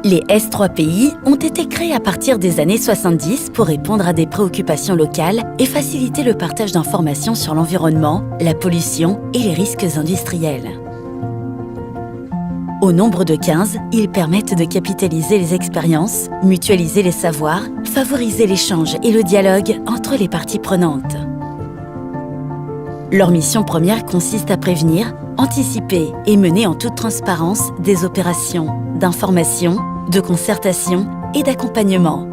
Les S3PI ont été créés à partir des années 70 pour répondre à des préoccupations locales et faciliter le partage d'informations sur l'environnement, la pollution et les risques industriels. Au nombre de 15, ils permettent de capitaliser les expériences, mutualiser les savoirs, favoriser l'échange et le dialogue entre les parties prenantes. Leur mission première consiste à prévenir, anticiper et mener en toute transparence des opérations d'information, de concertation et d'accompagnement.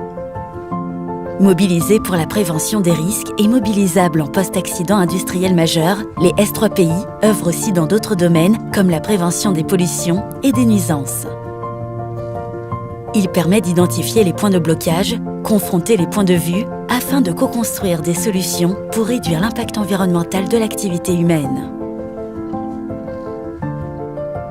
Mobilisés pour la prévention des risques et mobilisables en post-accident industriel majeur, les S3PI œuvrent aussi dans d'autres domaines comme la prévention des pollutions et des nuisances. Il permet d'identifier les points de blocage, confronter les points de vue, afin de co-construire des solutions pour réduire l'impact environnemental de l'activité humaine.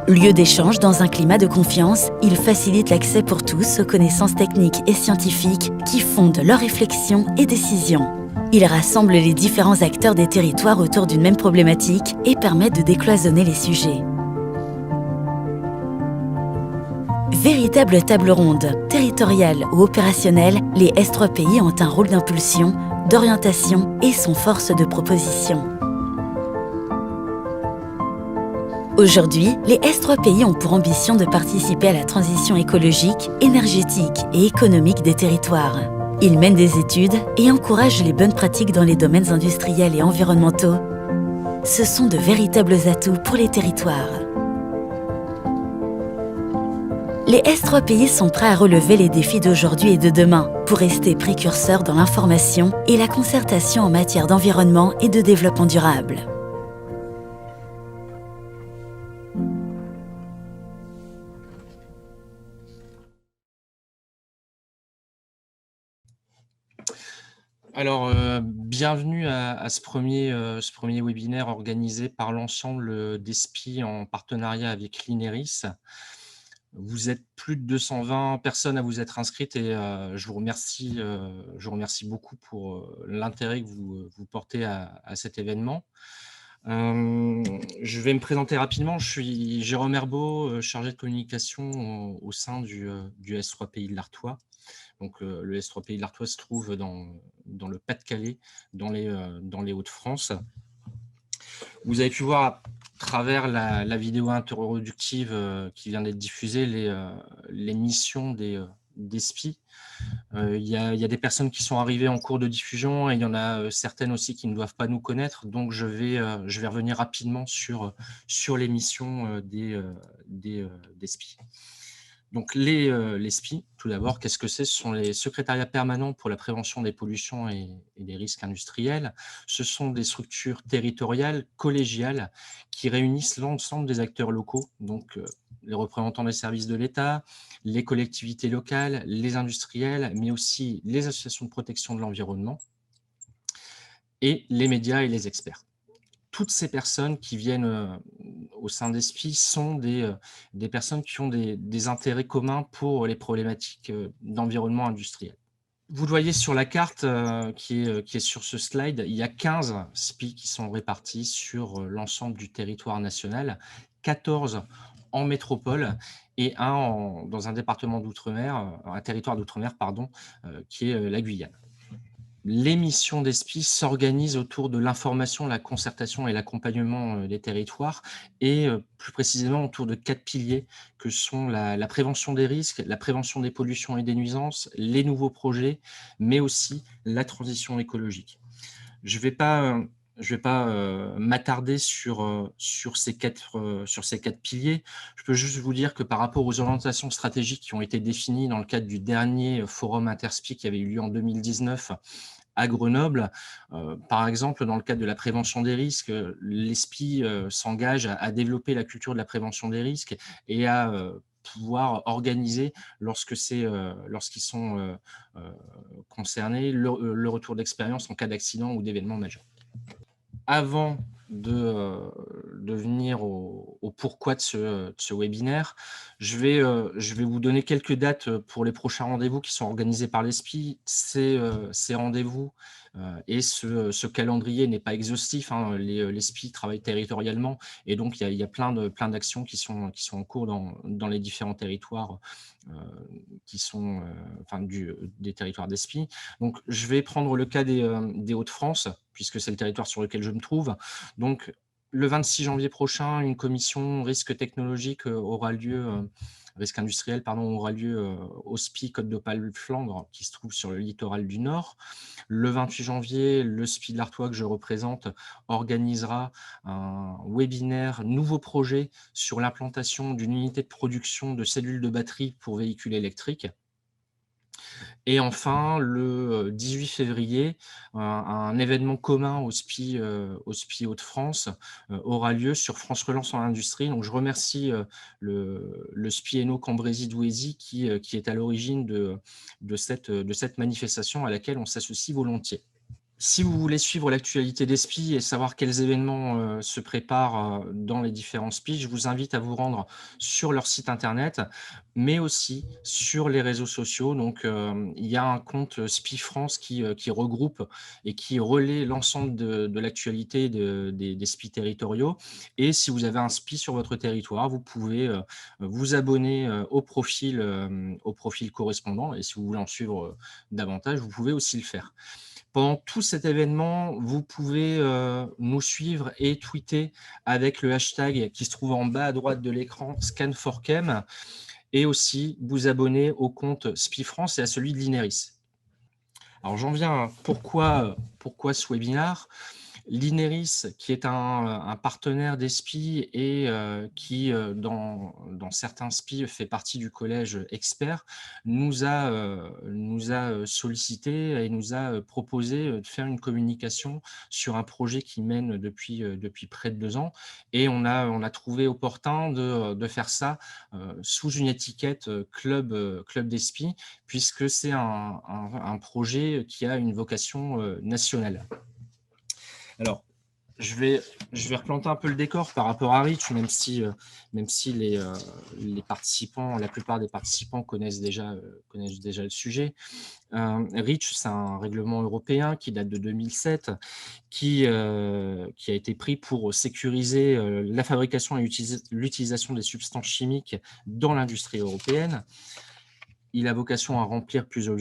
Lieu d'échange dans un climat de confiance, il facilite l'accès pour tous aux connaissances techniques et scientifiques qui fondent leurs réflexions et décisions. Il rassemble les différents acteurs des territoires autour d'une même problématique et permet de décloisonner les sujets. Véritable table ronde, territoriale ou opérationnelle, les S3PI ont un rôle d'impulsion, d'orientation et sont force de proposition. Aujourd'hui, les S3PI ont pour ambition de participer à la transition écologique, énergétique et économique des territoires. Ils mènent des études et encouragent les bonnes pratiques dans les domaines industriels et environnementaux. Ce sont de véritables atouts pour les territoires. Les S3PI sont prêts à relever les défis d'aujourd'hui et de demain pour rester précurseurs dans l'information et la concertation en matière d'environnement et de développement durable. Alors, bienvenue à ce premier webinaire organisé par l'ensemble des SPI en partenariat avec l'INERIS. Vous êtes plus de 220 personnes à vous être inscrites et je vous remercie beaucoup pour l'intérêt que vous portez à cet événement. Je vais me présenter rapidement. Je suis Jérôme Herbeau, chargé de communication au sein du S3PI de l'Artois. Donc, le S3PI de l'Artois se trouve dans le Pas-de-Calais, dans les Hauts-de-France. Vous avez pu voir à travers la vidéo introductive qui vient d'être diffusée les missions des SPI. Il y a des personnes qui sont arrivées en cours de diffusion et il y en a certaines aussi qui ne doivent pas nous connaître. Donc, je vais revenir rapidement sur les missions des SPI. Donc, les SPI, tout d'abord, qu'est-ce que c'est? Ce sont les secrétariats permanents pour la prévention des pollutions et des risques industriels. Ce sont des structures territoriales, collégiales, qui réunissent l'ensemble des acteurs locaux, donc les représentants des services de l'État, les collectivités locales, les industriels, mais aussi les associations de protection de l'environnement et les médias et les experts. Toutes ces personnes qui viennent au sein des SPI sont des personnes qui ont des intérêts communs pour les problématiques d'environnement industriel. Vous le voyez sur la carte qui est sur ce slide, il y a 15 SPI qui sont répartis sur l'ensemble du territoire national, 14 en métropole et un dans un département d'outre-mer, un territoire d'outre-mer, pardon, qui est la Guyane. Les missions des SPI s'organisent autour de l'information, la concertation et l'accompagnement des territoires et plus précisément autour de 4 piliers que sont la prévention des risques, la prévention des pollutions et des nuisances, les nouveaux projets, mais aussi la transition écologique. Je vais pas m'attarder sur ces quatre piliers. Je peux juste vous dire que par rapport aux orientations stratégiques qui ont été définies dans le cadre du dernier forum InterSPI qui avait eu lieu en 2019 à Grenoble, par exemple, dans le cadre de la prévention des risques, les SPI s'engagent à développer la culture de la prévention des risques et à pouvoir organiser, lorsqu'ils sont concernés, le retour d'expérience en cas d'accident ou d'événement majeur. Avant de venir au pourquoi de ce webinaire. Je vais vous donner quelques dates pour les prochains rendez-vous qui sont organisés par l'ESPI. Ces rendez-vous et ce calendrier n'est pas exhaustif, hein. L'ESPI travaille territorialement et donc il y a plein d'actions qui sont en cours dans les différents territoires euh, qui sont enfin, des territoires d'ESPI. Donc, je vais prendre le cas des Hauts-de-France, puisque c'est le territoire sur lequel je me trouve. Donc, le 26 janvier prochain, une commission risque technologique aura lieu, risque industriel, pardon, aura lieu au SPI Côte d'Opale Flandre, qui se trouve sur le littoral du Nord. Le 28 janvier, le SPI de l'Artois que je représente organisera un webinaire nouveau projet sur l'implantation d'une unité de production de cellules de batterie pour véhicules électriques. Et enfin, le 18 février, un événement commun au SPI Hauts-de-France aura lieu sur France Relance en industrie. Donc, je remercie le SPI Hainaut Cambrésis-Douaisis qui est à l'origine de cette manifestation à laquelle on s'associe volontiers. Si vous voulez suivre l'actualité des SPI et savoir quels événements se préparent dans les différents SPI, je vous invite à vous rendre sur leur site internet, mais aussi sur les réseaux sociaux. Donc, il y a un compte SPI France qui regroupe et qui relaie l'ensemble de l'actualité des SPI territoriaux. Et si vous avez un SPI sur votre territoire, vous pouvez vous abonner au profil correspondant. Et si vous voulez en suivre davantage, vous pouvez aussi le faire. Pendant tout cet événement, vous pouvez nous suivre et tweeter avec le hashtag qui se trouve en bas à droite de l'écran Scan4Chem et aussi vous abonner au compte SPI France et à celui de l'INERIS. Alors j'en viens à pourquoi ce webinaire. L'INERIS, qui est un partenaire des SPI et qui, dans certains SPI, fait partie du collège expert, nous a sollicité et nous a proposé de faire une communication sur un projet qui mène depuis près de 2 ans. Et on a trouvé opportun de faire ça sous une étiquette Club des SPI, puisque c'est un projet qui a une vocation nationale. Alors, je vais replanter un peu le décor par rapport à Reach, même si les participants, la plupart des participants connaissent déjà le sujet. Reach, c'est un règlement européen qui date de 2007, qui a été pris pour sécuriser la fabrication et l'utilisation des substances chimiques dans l'industrie européenne. Il a vocation à remplir plusieurs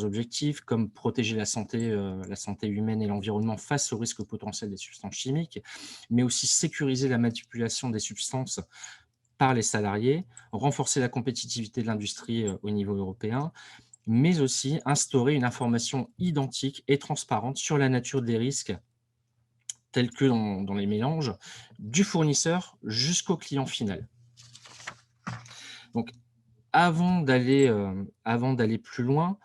objectifs, comme protéger la santé humaine et l'environnement face aux risques potentiels des substances chimiques, mais aussi sécuriser la manipulation des substances par les salariés, renforcer la compétitivité de l'industrie au niveau européen, mais aussi instaurer une information identique et transparente sur la nature des risques, tels que dans les mélanges, du fournisseur jusqu'au client final. Donc, avant d'aller plus loin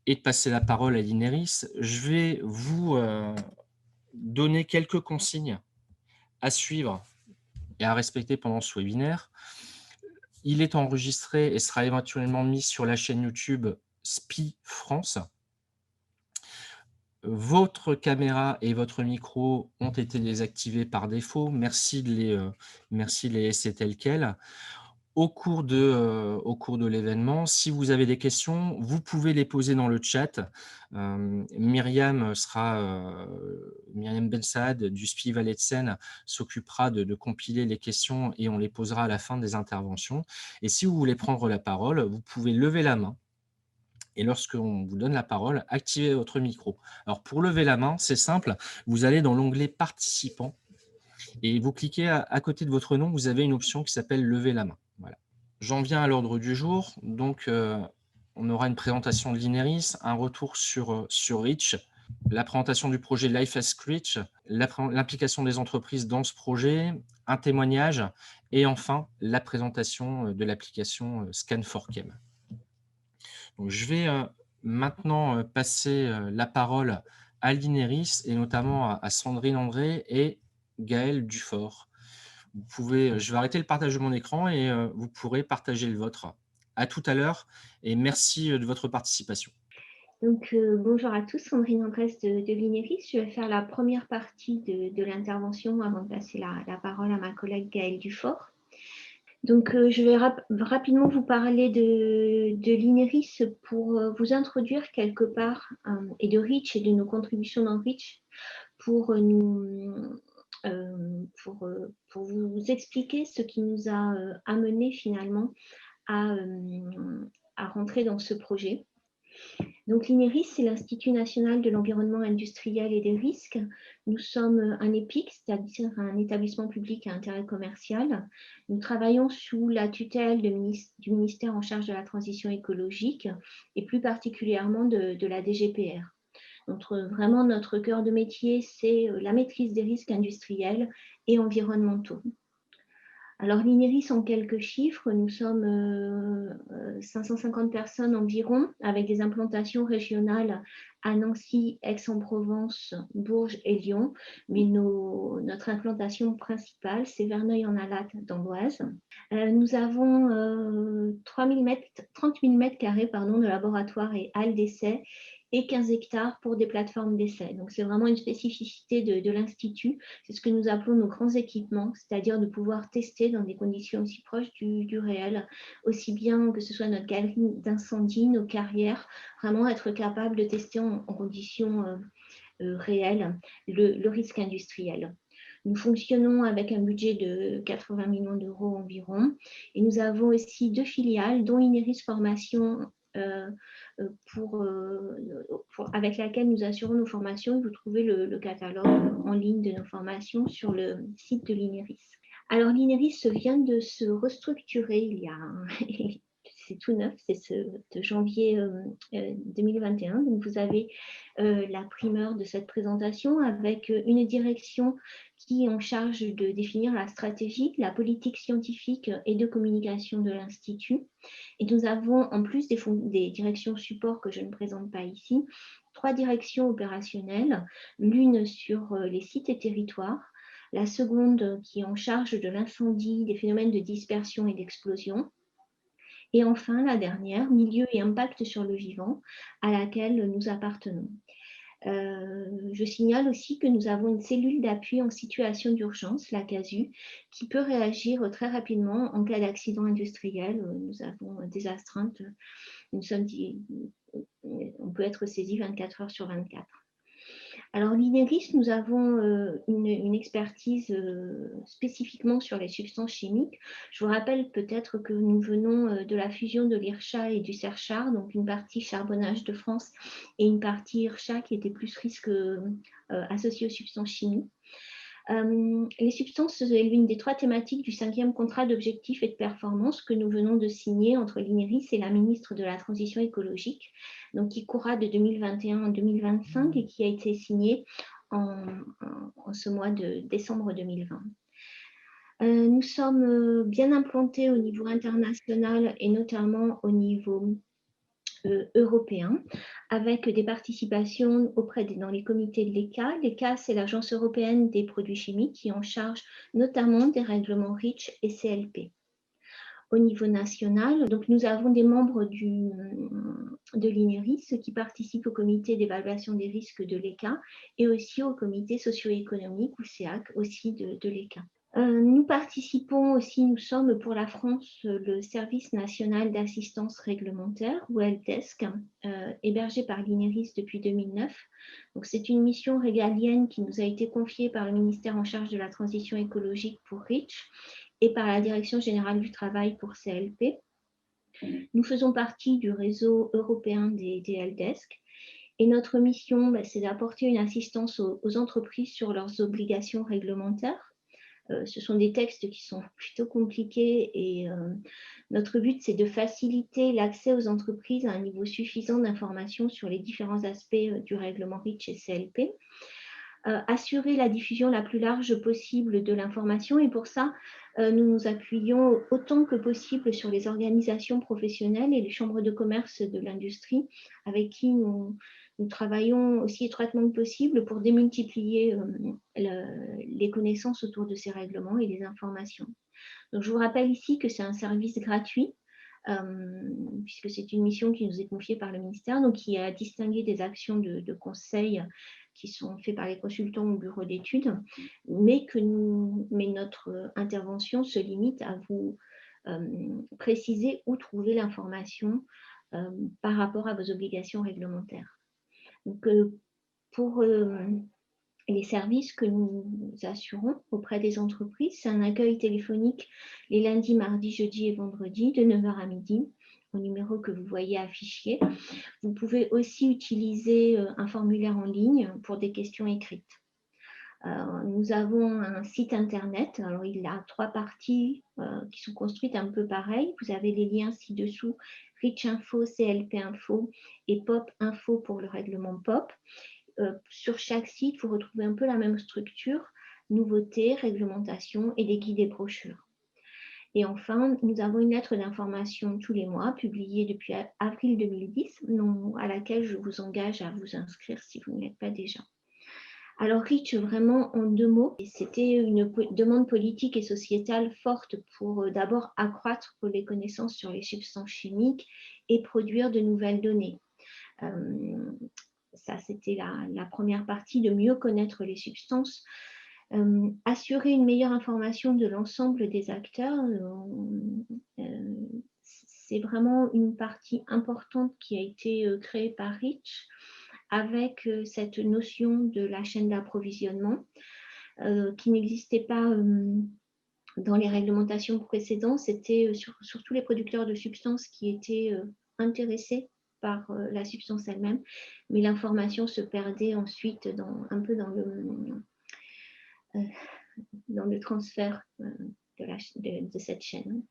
et de passer la parole à l'INERIS, je vais vous donner quelques consignes à suivre et à respecter pendant ce webinaire. Il est enregistré et sera éventuellement mis sur la chaîne YouTube SPI France. Votre caméra et votre micro ont été désactivés par défaut. Merci de les laisser tels quels. Au cours de l'événement, si vous avez des questions, vous pouvez les poser dans le chat. Myriam Ben Saad du SPI Valais de Seine s'occupera de compiler les questions et on les posera à la fin des interventions. Et si vous voulez prendre la parole, vous pouvez lever la main. Et lorsqu'on vous donne la parole, activez votre micro. Alors, pour lever la main, c'est simple. Vous allez dans l'onglet « Participants » et vous cliquez à côté de votre nom, vous avez une option qui s'appelle « Lever la main ». Voilà. J'en viens à l'ordre du jour. Donc, on aura une présentation de l'INERIS, un retour sur Reach, la présentation du projet Life as Reach, l'implication des entreprises dans ce projet, un témoignage et enfin la présentation de l'application Scan4Chem. Donc, je vais maintenant passer la parole à l'INERIS et notamment à Sandrine André et Gaël Dufort. Je vais arrêter le partage de mon écran et vous pourrez partager le vôtre. À tout à l'heure et merci de votre participation. Bonjour à tous, Sandrine Andrès de l'INERIS. Je vais faire la première partie de l'intervention avant de passer la parole à ma collègue Gaëlle Dufort. Je vais rapidement vous parler de l'INERIS pour vous introduire quelque part et de REACH et de nos contributions dans REACH pour vous expliquer ce qui nous a amené finalement à rentrer dans ce projet. Donc l'INERIS, c'est l'Institut national de l'environnement industriel et des risques. Nous sommes un EPIC, c'est-à-dire un établissement public à intérêt commercial. Nous travaillons sous la tutelle du ministère en charge de la transition écologique et plus particulièrement de la DGPR. Vraiment, notre cœur de métier, c'est la maîtrise des risques industriels et environnementaux. Alors, l'INERIS, en quelques chiffres, nous sommes 550 personnes environ, avec des implantations régionales à Nancy, Aix-en-Provence, Bourges et Lyon. Mais notre implantation principale, c'est Verneuil-en-Alate, dans l'Oise. Nous avons 30 000 mètres carrés de laboratoire et halles d'essai et 15 hectares pour des plateformes d'essai. Donc, c'est vraiment une spécificité de l'Institut. C'est ce que nous appelons nos grands équipements, c'est-à-dire de pouvoir tester dans des conditions aussi proches du réel, aussi bien que ce soit notre galerie d'incendie, nos carrières, vraiment être capable de tester en conditions réelles le risque industriel. Nous fonctionnons avec un budget de 80 millions d'euros environ et nous avons aussi 2 filiales, dont INERIS Formation avec laquelle nous assurons nos formations. Vous trouvez le catalogue en ligne de nos formations sur le site de l'INERIS. Alors l'INERIS vient de se restructurer il y a c'est tout neuf, c'est de janvier 2021. Donc vous avez la primeur de cette présentation avec une direction qui est en charge de définir la stratégie, la politique scientifique et de communication de l'Institut. Et nous avons, en plus des directions support que je ne présente pas ici, 3 directions opérationnelles, l'une sur les sites et territoires, la seconde qui est en charge de l'incendie, des phénomènes de dispersion et d'explosion, et enfin la dernière, milieu et impact sur le vivant, à laquelle nous appartenons. Je signale aussi que nous avons une cellule d'appui en situation d'urgence, la CASU, qui peut réagir très rapidement en cas d'accident industriel. Nous avons des astreintes, on peut être saisi 24 heures sur 24. Alors, l'INERIS, nous avons une expertise spécifiquement sur les substances chimiques. Je vous rappelle peut-être que nous venons de la fusion de l'IRCHA et du CERCHAR, donc une partie charbonnage de France et une partie IRCHA qui était plus risque associé aux substances chimiques. Les substances, c'est l'une des 3 thématiques du 5e contrat d'objectifs et de performance que nous venons de signer entre l'INERIS et la ministre de la Transition écologique, donc qui courra de 2021 à 2025 et qui a été signé en ce mois de décembre 2020. Nous sommes bien implantés au niveau international et notamment au niveau européen, avec des participations dans les comités de l'ECA. L'ECA, c'est l'Agence européenne des produits chimiques qui est en charge notamment des règlements REACH et CLP. Au niveau national, donc nous avons des membres de l'INERIS qui participent au comité d'évaluation des risques de l'ECA et aussi au comité socio-économique ou CEAC aussi de l'ECA. Nous participons aussi, nous sommes pour la France le Service national d'assistance réglementaire, ou helpdesk, hébergé par l'INERIS depuis 2009. C'est une mission régalienne qui nous a été confiée par le ministère en charge de la transition écologique pour REACH et par la Direction générale du travail pour CLP. Nous faisons partie du réseau européen des helpdesk. Et notre mission, c'est d'apporter une assistance aux entreprises sur leurs obligations réglementaires. Ce sont des textes qui sont plutôt compliqués et notre but, c'est de faciliter l'accès aux entreprises à un niveau suffisant d'information sur les différents aspects du règlement REACH et CLP, assurer la diffusion la plus large possible de l'information et pour ça, nous nous appuyons autant que possible sur les organisations professionnelles et les chambres de commerce de l'industrie avec qui nous travaillons aussi étroitement que possible pour démultiplier les connaissances autour de ces règlements et les informations. Donc, je vous rappelle ici que c'est un service gratuit puisque c'est une mission qui nous est confiée par le ministère, donc qui a distingué des actions de conseil qui sont faites par les consultants au bureau d'études, mais notre intervention se limite à vous préciser où trouver l'information par rapport à vos obligations réglementaires. Donc, pour les services que nous assurons auprès des entreprises, c'est un accueil téléphonique les lundis, mardis, jeudis et vendredis de 9h à midi, au numéro que vous voyez affiché. Vous pouvez aussi utiliser un formulaire en ligne pour des questions écrites. Nous avons un site internet, alors il a 3 parties qui sont construites un peu pareil. Vous avez les liens ci-dessous, Rich Info, CLP Info et Pop Info pour le règlement POP. Sur chaque site, vous retrouvez un peu la même structure, nouveautés, réglementation et des guides et brochures. Et enfin, nous avons une lettre d'information tous les mois, publiée depuis avril 2010, à laquelle je vous engage à vous inscrire si vous ne l'êtes pas déjà. Alors Rich, vraiment en 2 mots, c'était une demande politique et sociétale forte pour d'abord accroître les connaissances sur les substances chimiques et produire de nouvelles données. Ça, c'était la première partie, de mieux connaître les substances, assurer une meilleure information de l'ensemble des acteurs. C'est vraiment une partie importante qui a été créée par Rich, avec cette notion de la chaîne d'approvisionnement qui n'existait pas dans les réglementations précédentes. C'était surtout les producteurs de substances qui étaient intéressés par la substance elle-même, mais l'information se perdait ensuite un peu dans le transfert de cette chaîne.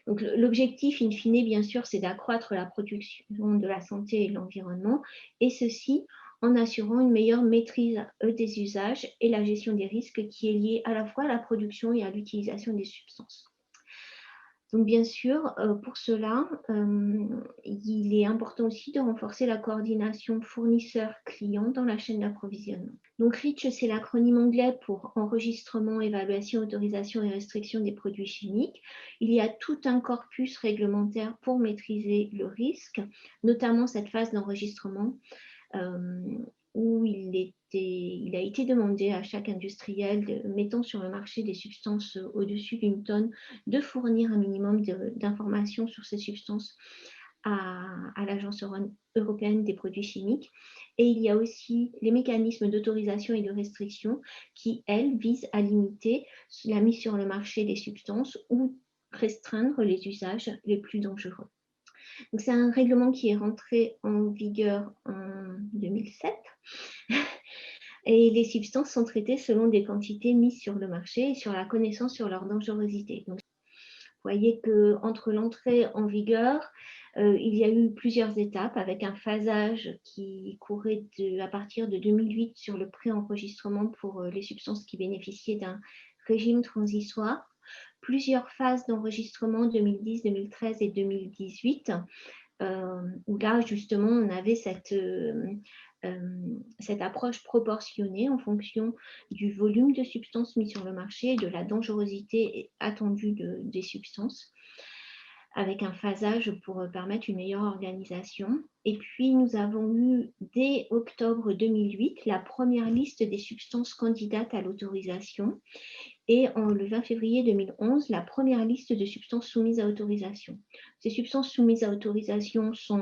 Donc, l'objectif, in fine, bien sûr, c'est d'accroître la production de la santé et de l'environnement, et ceci en assurant une meilleure maîtrise des usages et la gestion des risques qui est liée à la fois à la production et à l'utilisation des substances. Donc, bien sûr, pour cela, il est important aussi de renforcer la coordination fournisseur-client dans la chaîne d'approvisionnement. Donc, REACH, c'est l'acronyme anglais pour enregistrement, évaluation, autorisation et restriction des produits chimiques. Il y a tout un corpus réglementaire pour maîtriser le risque, notamment cette phase d'enregistrement où il a été demandé à chaque industriel mettant sur le marché des substances au-dessus d'une tonne de fournir un minimum d'informations sur ces substances à l'Agence européenne des produits chimiques. Et il y a aussi les mécanismes d'autorisation et de restriction qui, elles, visent à limiter la mise sur le marché des substances ou restreindre les usages les plus dangereux. Donc, c'est un règlement qui est rentré en vigueur en 2007 et les substances sont traitées selon des quantités mises sur le marché et sur la connaissance sur leur dangerosité. Donc, vous voyez qu'entre l'entrée en vigueur, il y a eu plusieurs étapes avec un phasage qui courait à partir de 2008 sur le pré-enregistrement pour les substances qui bénéficiaient d'un régime transitoire, plusieurs phases d'enregistrement 2010, 2013 et 2018, où là, justement, on avait cette approche proportionnée en fonction du volume de substances mises sur le marché et de la dangerosité attendue des substances, avec un phasage pour permettre une meilleure organisation. Et puis, nous avons eu, dès octobre 2008, la première liste des substances candidates à l'autorisation et le 20 février 2011, la première liste de substances soumises à autorisation. Ces substances soumises à autorisation sont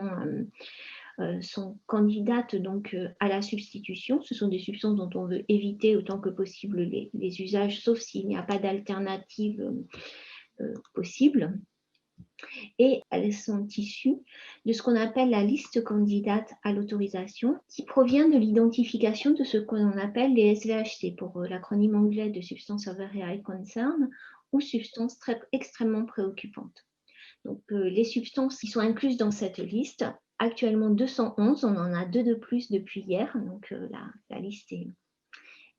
candidates donc à la substitution. Ce sont des substances dont on veut éviter autant que possible les usages, sauf s'il n'y a pas d'alternative possible. Et elles sont issues de ce qu'on appelle la liste candidate à l'autorisation, qui provient de l'identification de ce qu'on appelle les SVHC, pour l'acronyme anglais de Substance of Very High Concern, ou substances extrêmement préoccupantes. Donc, les substances qui sont incluses dans cette liste, actuellement 211, on en a 2 de plus depuis hier, donc la liste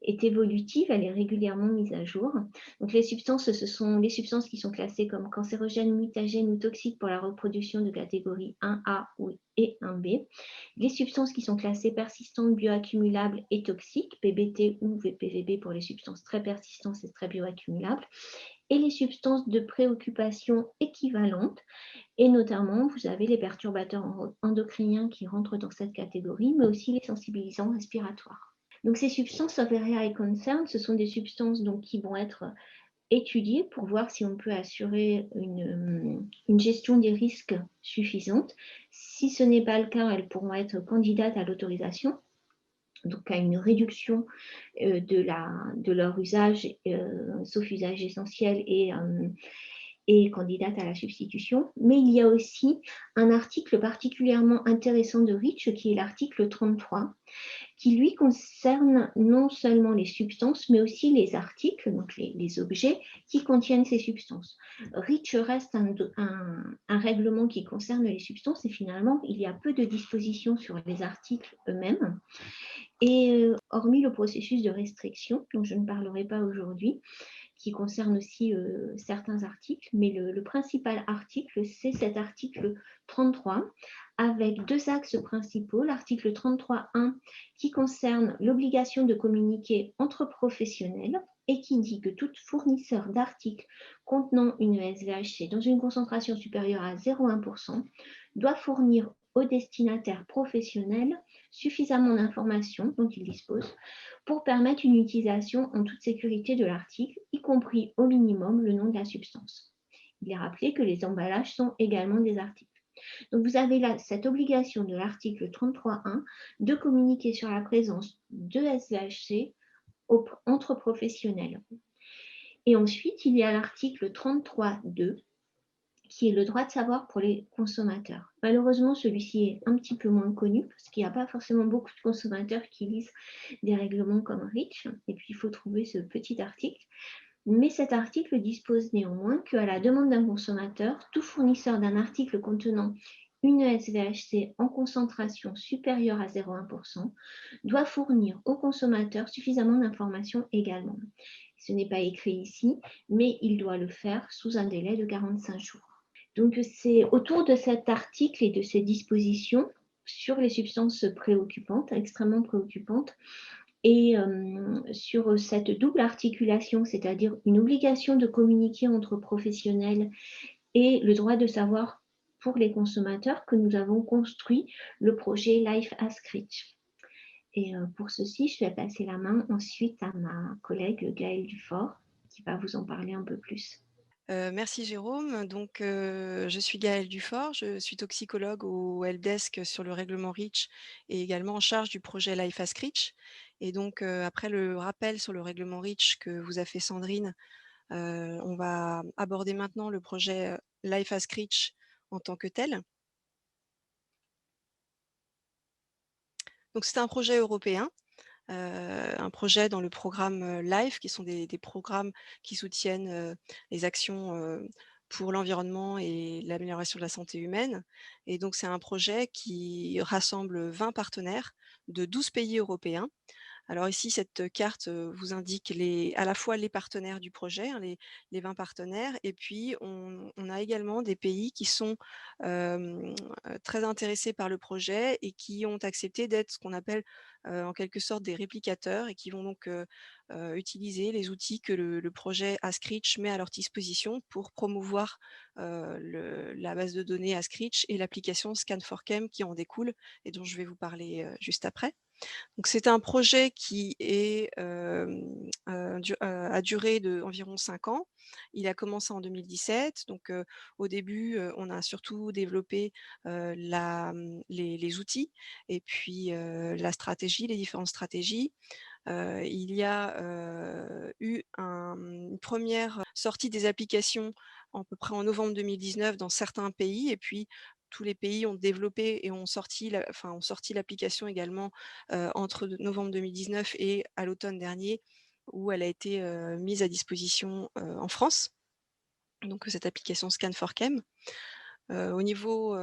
est évolutive, elle est régulièrement mise à jour. Donc, les substances, ce sont les substances qui sont classées comme cancérogènes, mutagènes ou toxiques pour la reproduction de catégorie 1A et 1B. Les substances qui sont classées persistantes, bioaccumulables et toxiques, PBT ou VPVB pour les substances très persistantes et très bioaccumulables. et les substances de préoccupation équivalentes. Et notamment, vous avez les perturbateurs endocriniens qui rentrent dans cette catégorie, mais aussi les sensibilisants respiratoires. Donc ces substances of area high concern, ce sont des substances donc, qui vont être étudiées pour voir si on peut assurer une gestion des risques suffisante. Si ce n'est pas le cas, elles pourront être candidates à l'autorisation, donc à une réduction de leur usage, sauf usage essentiel, et candidate à la substitution. Mais il y a aussi un article particulièrement intéressant de REACH, qui est l'article 33, qui lui concerne non seulement les substances, mais aussi les articles, donc les objets qui contiennent ces substances. REACH reste un règlement qui concerne les substances, et finalement, il y a peu de dispositions sur les articles eux-mêmes. Et hormis le processus de restriction, dont je ne parlerai pas aujourd'hui, qui concerne aussi certains articles, mais le principal article, c'est cet article 33, avec deux axes principaux. L'article 33.1 qui concerne l'obligation de communiquer entre professionnels et qui dit que tout fournisseur d'articles contenant une SVHC dans une concentration supérieure à 0,1% doit fournir aux destinataires professionnels suffisamment d'informations dont ils disposent pour permettre une utilisation en toute sécurité de l'article, y compris au minimum le nom de la substance. Il est rappelé que les emballages sont également des articles. Donc vous avez là cette obligation de l'article 33.1 de communiquer sur la présence de SVHC entre professionnels. Et ensuite, il y a l'article 33.2 qui est le droit de savoir pour les consommateurs. Malheureusement, celui-ci est un petit peu moins connu parce qu'il n'y a pas forcément beaucoup de consommateurs qui lisent des règlements comme REACH, et puis il faut trouver ce petit article. Mais cet article dispose néanmoins qu'à la demande d'un consommateur, tout fournisseur d'un article contenant une SVHC en concentration supérieure à 0,1% doit fournir au consommateur suffisamment d'informations également. Ce n'est pas écrit ici, mais il doit le faire sous un délai de 45 jours. Donc, c'est autour de cet article et de ces dispositions sur les substances préoccupantes, extrêmement préoccupantes, et sur cette double articulation, c'est-à-dire une obligation de communiquer entre professionnels et le droit de savoir pour les consommateurs, que nous avons construit le projet Life as REACH. Et pour ceci, je vais passer la main ensuite à ma collègue Gaëlle Dufort, qui va vous en parler un peu plus. Merci Jérôme. Donc, je suis Gaëlle Dufort, je suis toxicologue au helpdesk sur le règlement REACH et également en charge du projet Life as REACH. Et donc, après le rappel sur le règlement REACH que vous a fait Sandrine, on va aborder maintenant le projet Life as REACH en tant que tel. Donc, c'est un projet européen. Un projet dans le programme LIFE, qui sont des programmes qui soutiennent les actions pour l'environnement et l'amélioration de la santé humaine. Et donc, c'est un projet qui rassemble 20 partenaires de 12 pays européens. Alors ici, cette carte vous indique à la fois les partenaires du projet, hein, les 20 partenaires, et puis on a également des pays qui sont très intéressés par le projet et qui ont accepté d'être ce qu'on appelle en quelque sorte des réplicateurs et qui vont donc utiliser les outils que le projet AskReach met à leur disposition pour promouvoir la base de données AskReach et l'application Scan4Chem qui en découle et dont je vais vous parler juste après. Donc c'est un projet qui est, a duré d'environ 5 ans. Il a commencé en 2017. Donc au début, on a surtout développé les outils et puis la stratégie, les différentes stratégies. Il y a eu une première sortie des applications à peu près en novembre 2019 dans certains pays et puis tous les pays ont développé et ont sorti l'application également entre novembre 2019 et à l'automne dernier où elle a été mise à disposition en France. Donc cette application Scan4Chem. Au niveau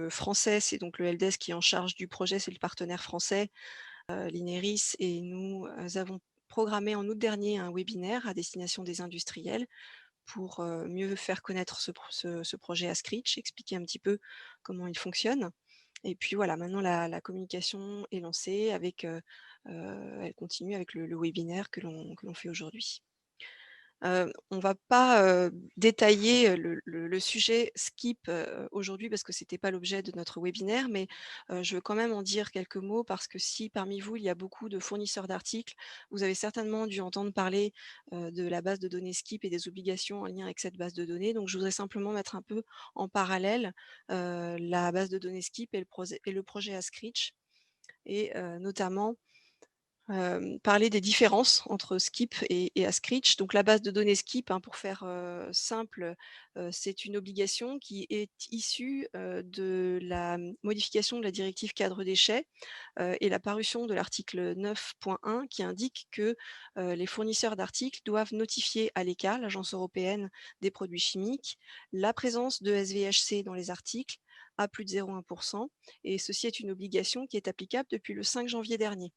français, c'est donc le helpdesk qui est en charge du projet, c'est le partenaire français, l'Ineris, et nous avons programmé en août dernier un webinaire à destination des industriels pour mieux faire connaître ce projet AskReach, expliquer un petit peu comment il fonctionne. Et puis voilà, maintenant la communication est lancée avec, elle continue avec le webinaire que l'on fait aujourd'hui. On va pas, détailler le sujet skip, aujourd'hui parce que c'était pas l'objet de notre webinaire, mais je veux quand même en dire quelques mots parce que si parmi vous, il y a beaucoup de fournisseurs d'articles, vous avez certainement dû entendre parler, de la base de données Skip et des obligations en lien avec cette base de données. Donc je voudrais simplement mettre un peu en parallèle, la base de données Skip et le projet Ascreech et notamment parler des différences entre Skip et Ascreech. Donc la base de données Skip, hein, pour faire simple, c'est une obligation qui est issue de la modification de la directive cadre déchets et la parution de l'article 9.1 qui indique que les fournisseurs d'articles doivent notifier à l'ECHA, l'Agence européenne des produits chimiques, la présence de SVHC dans les articles à plus de 0,1%. Et ceci est une obligation qui est applicable depuis le 5 janvier dernier.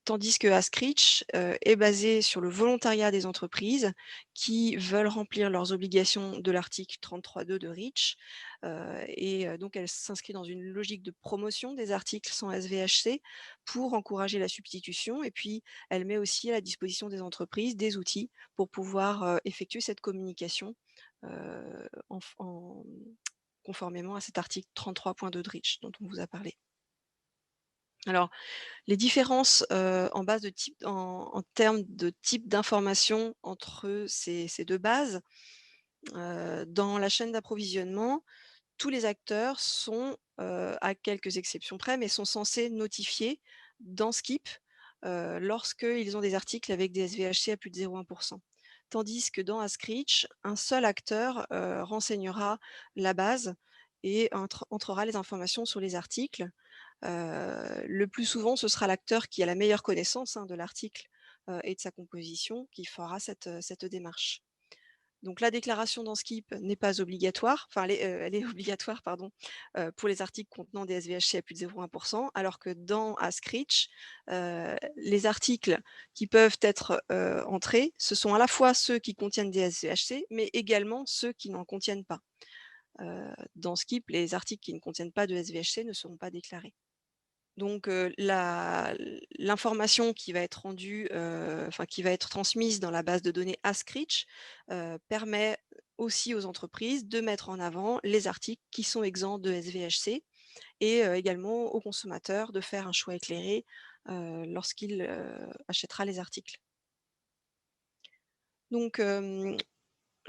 Tandis que Ascreech est basé sur le volontariat des entreprises qui veulent remplir leurs obligations de l'article 33.2 de REACH. Donc, elle s'inscrit dans une logique de promotion des articles sans SVHC pour encourager la substitution. Et puis, elle met aussi à la disposition des entreprises des outils pour pouvoir effectuer cette communication conformément à cet article 33.2 de REACH dont on vous a parlé. Alors, les différences en termes de type d'information entre ces deux bases, dans la chaîne d'approvisionnement, tous les acteurs sont, à quelques exceptions près, mais sont censés notifier dans Skip lorsqu'ils ont des articles avec des SVHC à plus de 0,1%. Tandis que dans Ascreech, un seul acteur renseignera la base et entrera les informations sur les articles. Le plus souvent, ce sera l'acteur qui a la meilleure connaissance de l'article et de sa composition qui fera cette démarche. Donc la déclaration dans Skip n'est pas obligatoire, enfin elle est obligatoire pardon, pour les articles contenant des SVHC à plus de 0,1%, alors que dans Ascreech, les articles qui peuvent être entrés, ce sont à la fois ceux qui contiennent des SVHC, mais également ceux qui n'en contiennent pas. Dans Skip, les articles qui ne contiennent pas de SVHC ne seront pas déclarés. Donc l'information qui va être rendue, qui va être transmise dans la base de données Ascreech permet aussi aux entreprises de mettre en avant les articles qui sont exempts de SVHC et également aux consommateurs de faire un choix éclairé lorsqu'il achètera les articles. Donc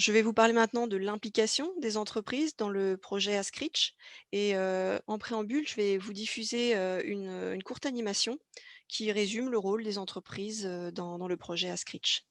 je vais vous parler maintenant de l'implication des entreprises dans le projet Ascreech et en préambule, je vais vous diffuser une courte animation qui résume le rôle des entreprises dans le projet Ascreech.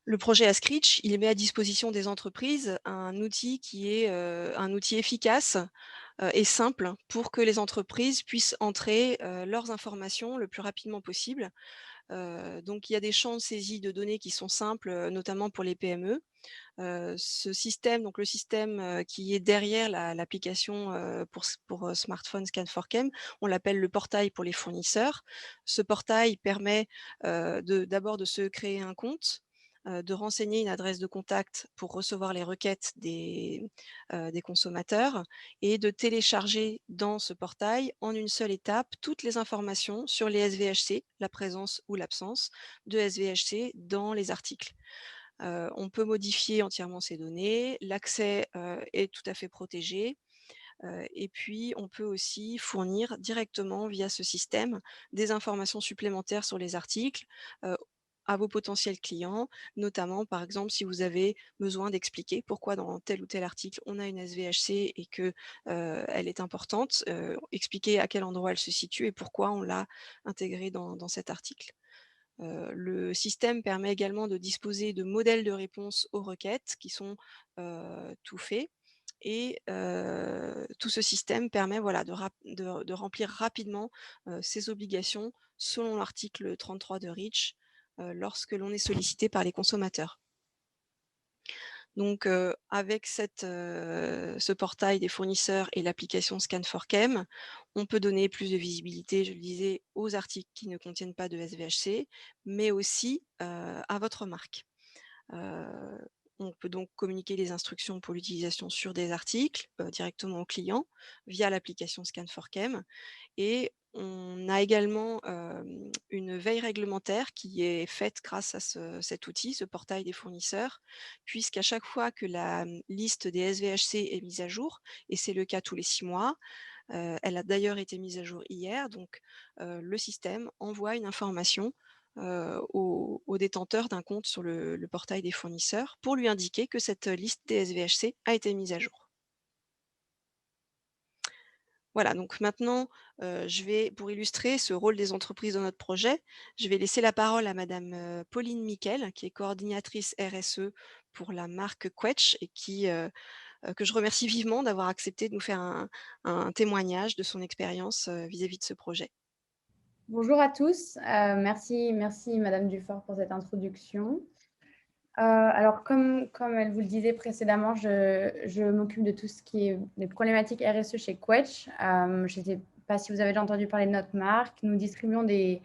Le projet Ascritch, il met à disposition des entreprises un outil qui est un outil efficace et simple pour que les entreprises puissent entrer leurs informations le plus rapidement possible. Donc il y a des champs de saisie de données qui sont simples, notamment pour les PME. Ce système, donc le système qui est derrière l'application pour smartphone Scan4Chem, on l'appelle le portail pour les fournisseurs. Ce portail permet d'abord de se créer un compte, de renseigner une adresse de contact pour recevoir les requêtes des consommateurs et de télécharger dans ce portail en une seule étape toutes les informations sur les SVHC, la présence ou l'absence de SVHC dans les articles. On peut modifier entièrement ces données, l'accès est tout à fait protégé, et puis on peut aussi fournir directement via ce système des informations supplémentaires sur les articles, heu, à vos potentiels clients, notamment par exemple si vous avez besoin d'expliquer pourquoi dans tel ou tel article on a une SVHC et que, elle est importante, expliquer à quel endroit elle se situe et pourquoi on l'a intégrée dans cet article. Le système permet également de disposer de modèles de réponse aux requêtes qui sont, tout faits et tout ce système permet voilà de remplir rapidement, ses obligations selon l'article 33 de REACH, lorsque l'on est sollicité par les consommateurs. Donc, avec ce portail des fournisseurs et l'application Scan4Chem, on peut donner plus de visibilité, je le disais, aux articles qui ne contiennent pas de SVHC, mais aussi, à votre marque. Heu, on peut donc communiquer les instructions pour l'utilisation sur des articles, directement au client via l'application Scan4Chem et on a également, une veille réglementaire qui est faite grâce à cet outil, ce portail des fournisseurs, puisqu'à chaque fois que la, liste des SVHC est mise à jour, et c'est le cas tous les 6 mois, elle a d'ailleurs été mise à jour hier, donc le système envoie une information, au détenteur d'un compte sur le portail des fournisseurs pour lui indiquer que cette liste des SVHC a été mise à jour. Voilà, donc maintenant, je vais pour illustrer ce rôle des entreprises dans notre projet, je vais laisser la parole à madame, Pauline Miquel, qui est coordinatrice RSE pour la marque Quetch et que je remercie vivement d'avoir accepté de nous faire un témoignage de son expérience, vis-à-vis de ce projet. Bonjour à tous, merci Madame Dufort pour cette introduction. Alors comme elle vous le disait précédemment, je m'occupe de tout ce qui est des problématiques RSE chez Quetch. Je ne sais pas si vous avez déjà entendu parler de notre marque. Nous distribuons des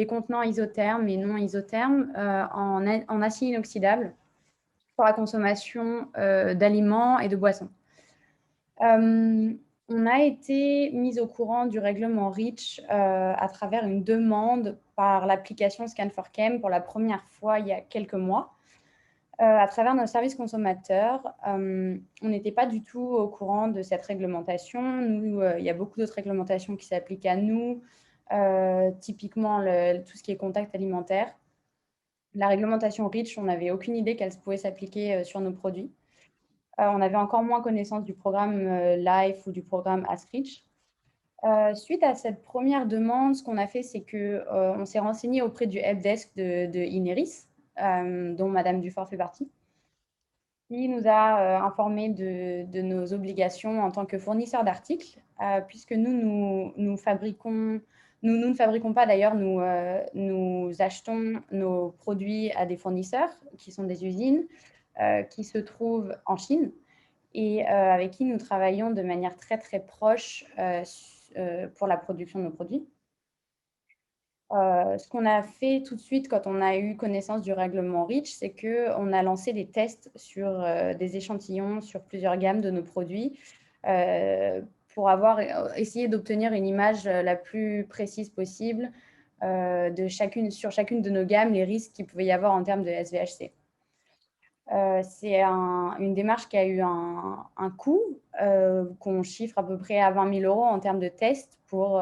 contenants isothermes et non isothermes en acier inoxydable pour la consommation d'aliments et de boissons. On a été mis au courant du règlement REACH à travers une demande par l'application Scan4Chem pour la première fois il y a quelques mois. À travers nos services consommateurs, on n'était pas du tout au courant de cette réglementation. Nous, il y a beaucoup d'autres réglementations qui s'appliquent à nous, typiquement tout ce qui est contact alimentaire. La réglementation REACH, on n'avait aucune idée qu'elle pouvait s'appliquer sur nos produits. On avait encore moins connaissance du programme LIFE ou du programme Ascritch. Suite à cette première demande, ce qu'on a fait, c'est qu'on s'est renseigné auprès du helpdesk de Ineris, dont Madame Dufort fait partie, qui nous a informé de nos obligations en tant que fournisseur d'articles, puisque nous ne fabriquons pas d'ailleurs, nous achetons nos produits à des fournisseurs qui sont des usines qui se trouvent en Chine et avec qui nous travaillons de manière très, très proche pour la production de nos produits. Ce qu'on a fait tout de suite quand on a eu connaissance du règlement REACH, c'est qu'on a lancé des tests sur des échantillons sur plusieurs gammes de nos produits pour essayer d'obtenir une image la plus précise possible sur chacune de nos gammes, les risques qu'il pouvait y avoir en termes de SVHC. C'est une démarche qui a eu un coût qu'on chiffre à peu près à 20 000 € en termes de tests pour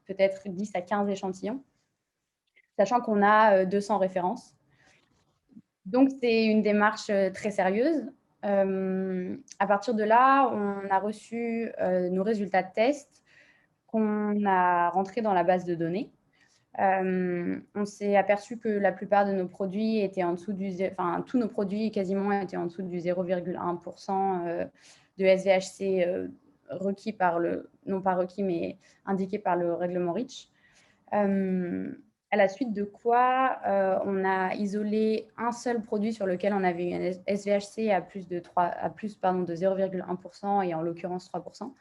peut-être 10 à 15 échantillons, sachant qu'on a 200 références. Donc, c'est une démarche très sérieuse. À partir de là, on a reçu nos résultats de tests qu'on a rentrés dans la base de données. On s'est aperçu que la plupart de nos produits étaient en dessous enfin, tous nos produits quasiment étaient en dessous du 0,1% de SVHC requis non pas requis, mais indiqué par le règlement REACH. À la suite de quoi, on a isolé un seul produit sur lequel on avait une SVHC à plus de 0,1% et en l'occurrence 3%.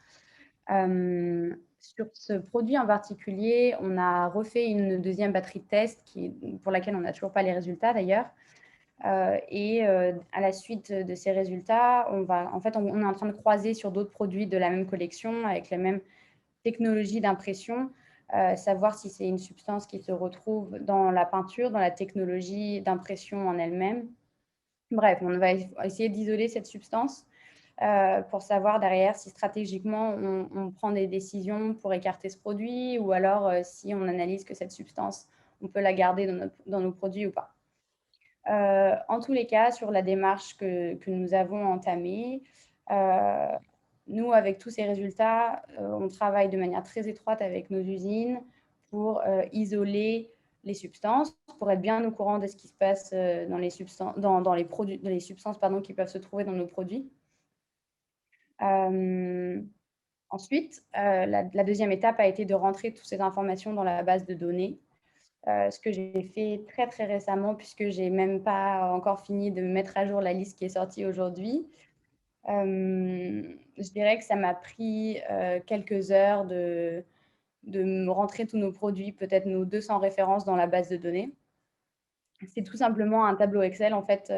Sur ce produit en particulier, on a refait une deuxième batterie de test pour laquelle on n'a toujours pas les résultats d'ailleurs. À la suite de ces résultats, on est en train de croiser sur d'autres produits de la même collection avec la même technologie d'impression, savoir si c'est une substance qui se retrouve dans la peinture, dans la technologie d'impression en elle-même. Bref, on va essayer d'isoler cette substance pour savoir derrière si stratégiquement on prend des décisions pour écarter ce produit ou alors si on analyse que cette substance, on peut la garder dans nos produits ou pas. En tous les cas, sur la démarche que nous avons entamée, nous, avec tous ces résultats, on travaille de manière très étroite avec nos usines pour isoler les substances, pour être bien au courant de ce qui se passe dans les substances qui peuvent se trouver dans nos produits. Ensuite, la deuxième étape a été de rentrer toutes ces informations dans la base de données, ce que j'ai fait très, très récemment, puisque je n'ai même pas encore fini de mettre à jour la liste qui est sortie aujourd'hui. Je dirais que ça m'a pris quelques heures de rentrer tous nos produits, peut-être nos 200 références dans la base de données. C'est tout simplement un tableau Excel, en fait,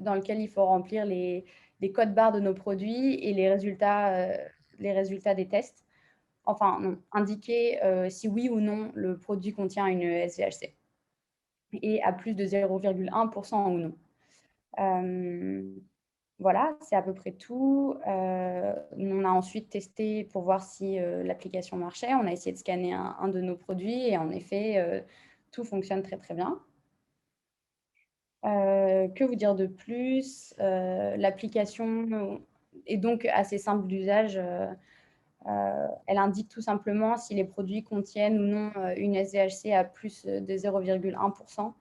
dans lequel il faut remplir les codes barres de nos produits et les résultats des tests. Enfin, non, indiquer si oui ou non le produit contient une SVHC et à plus de 0,1% ou non. Voilà, c'est à peu près tout. On a ensuite testé pour voir si l'application marchait. On a essayé de scanner un de nos produits et en effet, tout fonctionne très, très bien. Que vous dire de plus? L'application est donc assez simple d'usage. Elle indique tout simplement si les produits contiennent ou non une SVHC à plus de 0,1%.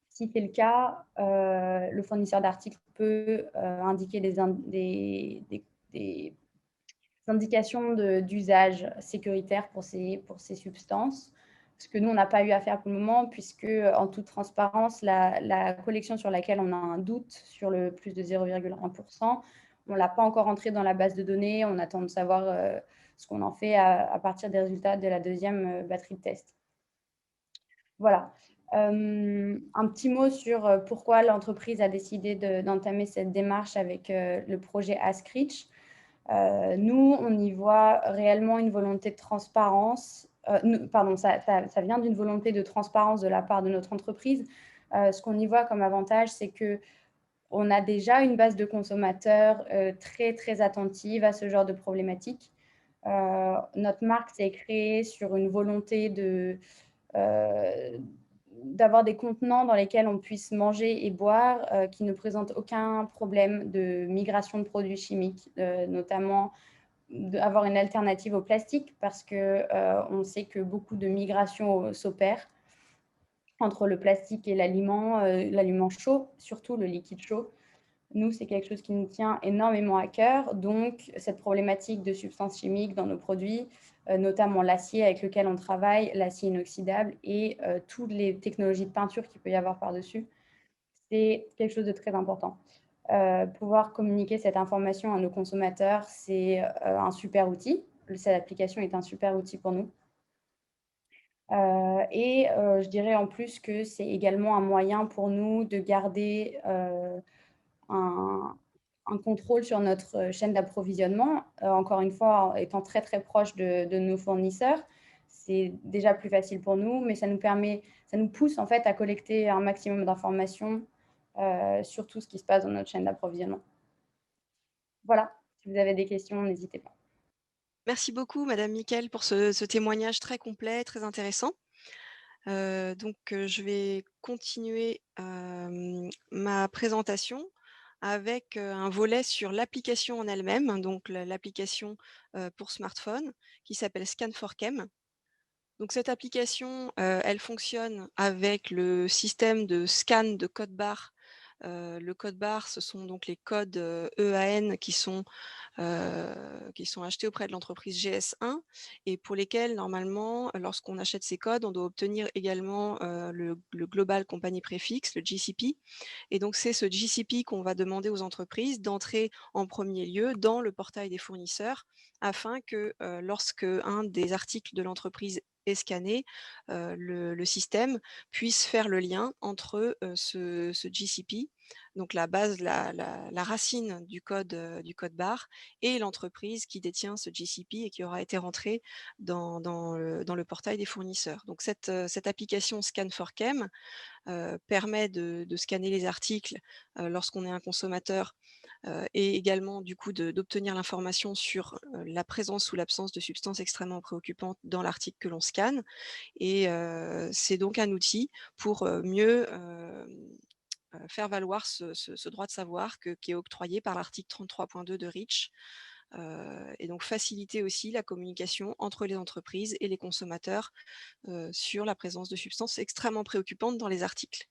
Si c'est le cas, le fournisseur d'articles peut indiquer des indications d'usage sécuritaire pour ces substances. Ce que nous, on n'a pas eu à faire pour le moment, puisque, en toute transparence, la collection sur laquelle on a un doute sur le plus de 0,1%, on ne l'a pas encore entré dans la base de données. On attend de savoir ce qu'on en fait à partir des résultats de la deuxième batterie de test. Voilà. Un petit mot sur pourquoi l'entreprise a décidé d'entamer cette démarche avec le projet AskReach. Nous, on y voit réellement une volonté de transparence. Ça vient d'une volonté de transparence de la part de notre entreprise. Ce qu'on y voit comme avantage, c'est qu'on a déjà une base de consommateurs très, très attentive à ce genre de problématiques. Notre marque s'est créée sur une volonté d'avoir des contenants dans lesquels on puisse manger et boire qui ne présentent aucun problème de migration de produits chimiques, notamment d'avoir une alternative au plastique parce qu'on sait que beaucoup de migrations s'opèrent entre le plastique et l'aliment chaud, surtout le liquide chaud. Nous, c'est quelque chose qui nous tient énormément à cœur. Donc, cette problématique de substances chimiques dans nos produits, notamment l'acier avec lequel on travaille, l'acier inoxydable et toutes les technologies de peinture qu'il peut y avoir par-dessus, c'est quelque chose de très important. Pouvoir communiquer cette information à nos consommateurs, c'est un super outil. Cette application est un super outil pour nous. Je dirais en plus que c'est également un moyen pour nous de garder un contrôle sur notre chaîne d'approvisionnement. Encore une fois, étant très, très proche de nos fournisseurs, c'est déjà plus facile pour nous, mais ça nous pousse en fait à collecter un maximum d'informations sur tout ce qui se passe dans notre chaîne d'approvisionnement. Voilà, si vous avez des questions, n'hésitez pas. Merci beaucoup, Madame Miquel, pour ce témoignage très complet, très intéressant. Je vais continuer ma présentation avec un volet sur l'application en elle-même, donc l'application pour smartphone qui s'appelle Scan4Chem. Donc cette application, elle fonctionne avec le système de scan de code barre. Le code barre, ce sont donc les codes, EAN qui sont achetés auprès de l'entreprise GS1 et pour lesquels normalement, lorsqu'on achète ces codes, on doit obtenir également, le Global Company Prefix, le GCP et donc c'est ce GCP qu'on va demander aux entreprises d'entrer en premier lieu dans le portail des fournisseurs afin que, lorsque un des articles de l'entreprise est scanné, le système puisse faire le lien entre, ce GCP, donc la base, la racine du code barre et l'entreprise qui détient ce GCP et qui aura été rentré dans le portail des fournisseurs. Donc cette application Scan4Chem permet de scanner les articles, lorsqu'on est un consommateur, et également du coup d'obtenir l'information sur, la présence ou l'absence de substances extrêmement préoccupantes dans l'article que l'on scanne et c'est donc un outil pour, mieux, faire valoir ce droit de savoir qui est octroyé par l'article 33.2 de REACH, et donc faciliter aussi la communication entre les entreprises et les consommateurs, sur la présence de substances extrêmement préoccupantes dans les articles.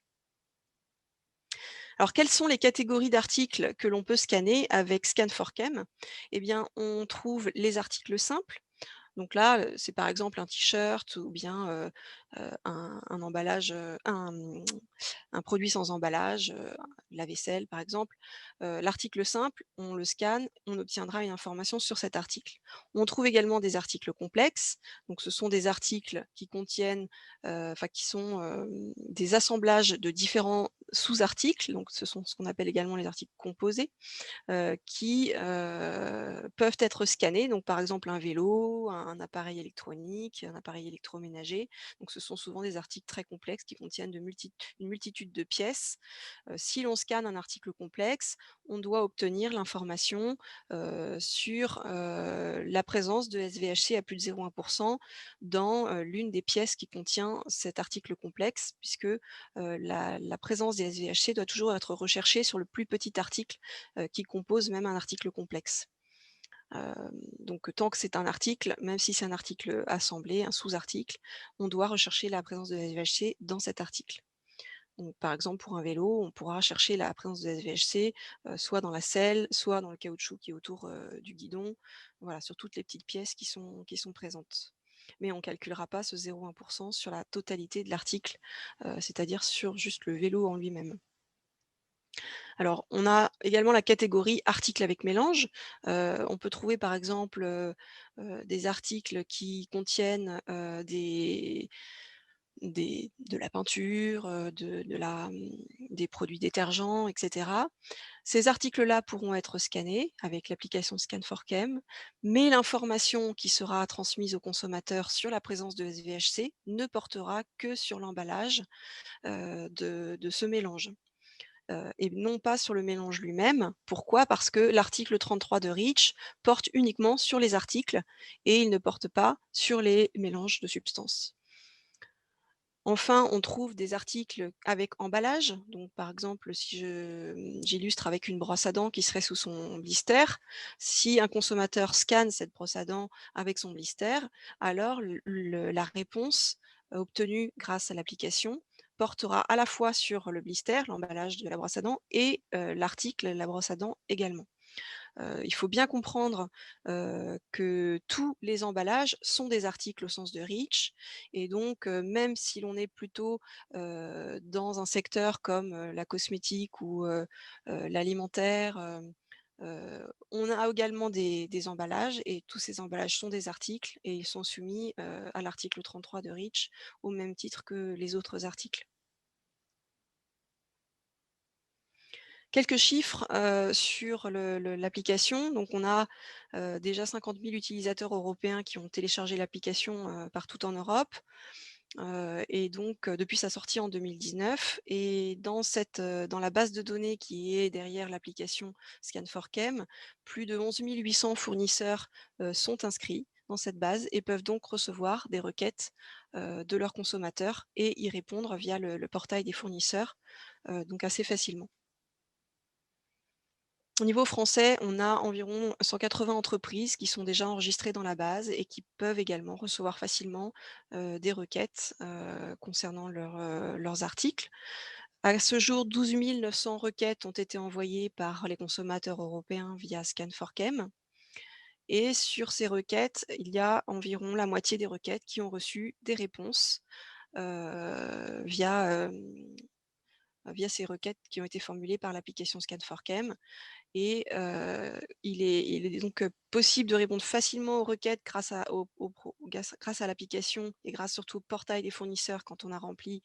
Alors, quelles sont les catégories d'articles que l'on peut scanner avec Scan4Chem? Eh bien, on trouve les articles simples. Donc là, c'est par exemple un t-shirt ou bien, un emballage, un produit sans emballage, la vaisselle par exemple. L'article simple, on le scanne, on obtiendra une information sur cet article. On trouve également des articles complexes, donc ce sont des articles qui contiennent, enfin qui sont, des assemblages de différents sous-articles, donc ce sont ce qu'on appelle également les articles composés qui, peuvent être scannés. Donc par exemple un vélo, un appareil électronique, un appareil électroménager. Donc ce sont souvent des articles très complexes qui contiennent une multitude de pièces. Si l'on scanne un article complexe, on doit obtenir l'information, sur, la présence de SVHC à plus de 0,1 dans, l'une des pièces qui contient cet article complexe puisque, la présence des SVHC doit toujours être recherchée sur le plus petit article qui composent même un article complexe. Donc tant que c'est un article, même si c'est un article assemblé, un sous-article, on doit rechercher la présence de SVHC dans cet article. Donc par exemple pour un vélo, on pourra chercher la présence de SVHC, soit dans la selle, soit dans le caoutchouc qui est autour, du guidon, voilà, sur toutes les petites pièces qui sont présentes. Mais on ne calculera pas ce 0,1 sur la totalité de l'article, c'est-à-dire sur juste le vélo en lui-même. Alors, on a également la catégorie articles avec mélange. On peut trouver par exemple, des articles qui contiennent, de la peinture, des produits détergents et cetera. Ces articles-là pourront être scannés avec l'application Scan4Chem, mais l'information qui sera transmise au consommateur sur la présence de SVHC ne portera que sur l'emballage, de ce mélange. Et non pas sur le mélange lui-même. Pourquoi? Parce que l'article 33 de REACH porte uniquement sur les articles et il ne porte pas sur les mélanges de substances. Enfin, on trouve des articles avec emballage. Donc, par exemple, si j'illustre avec une brosse à dents qui serait sous son blister, si un consommateur scanne cette brosse à dents avec son blister, alors la réponse obtenue grâce à l'application portera à la fois sur le blister, l'emballage de la brosse à dents, et l'article, la brosse à dents également. Il faut bien comprendre, que tous les emballages sont des articles au sens de REACH et donc même si l'on est plutôt, dans un secteur comme, la cosmétique ou l'alimentaire, on a également des emballages et tous ces emballages sont des articles et ils sont soumis, à l'article 33 de REACH au même titre que les autres articles. Quelques chiffres, sur l'application. Donc on a, déjà 50 000 utilisateurs européens qui ont téléchargé l'application, partout en Europe, et donc depuis sa sortie en 2019 et dans la base de données qui est derrière l'application Scan4Chem, plus de 11 800 fournisseurs, sont inscrits dans cette base et peuvent donc recevoir des requêtes, de leurs consommateurs et y répondre via le portail des fournisseurs, donc assez facilement. Au niveau français, on a environ 180 entreprises qui sont déjà enregistrées dans la base et qui peuvent également recevoir facilement des requêtes concernant leurs articles. À ce jour, 12 900 requêtes ont été envoyées par les consommateurs européens via Scan4Chem. Et sur ces requêtes, il y a environ la moitié des requêtes qui ont reçu des réponses via ces requêtes qui ont été formulées par l'application Scan4Chem. Et il est donc possible de répondre facilement aux requêtes grâce à l'application et grâce surtout au portail des fournisseurs quand on a rempli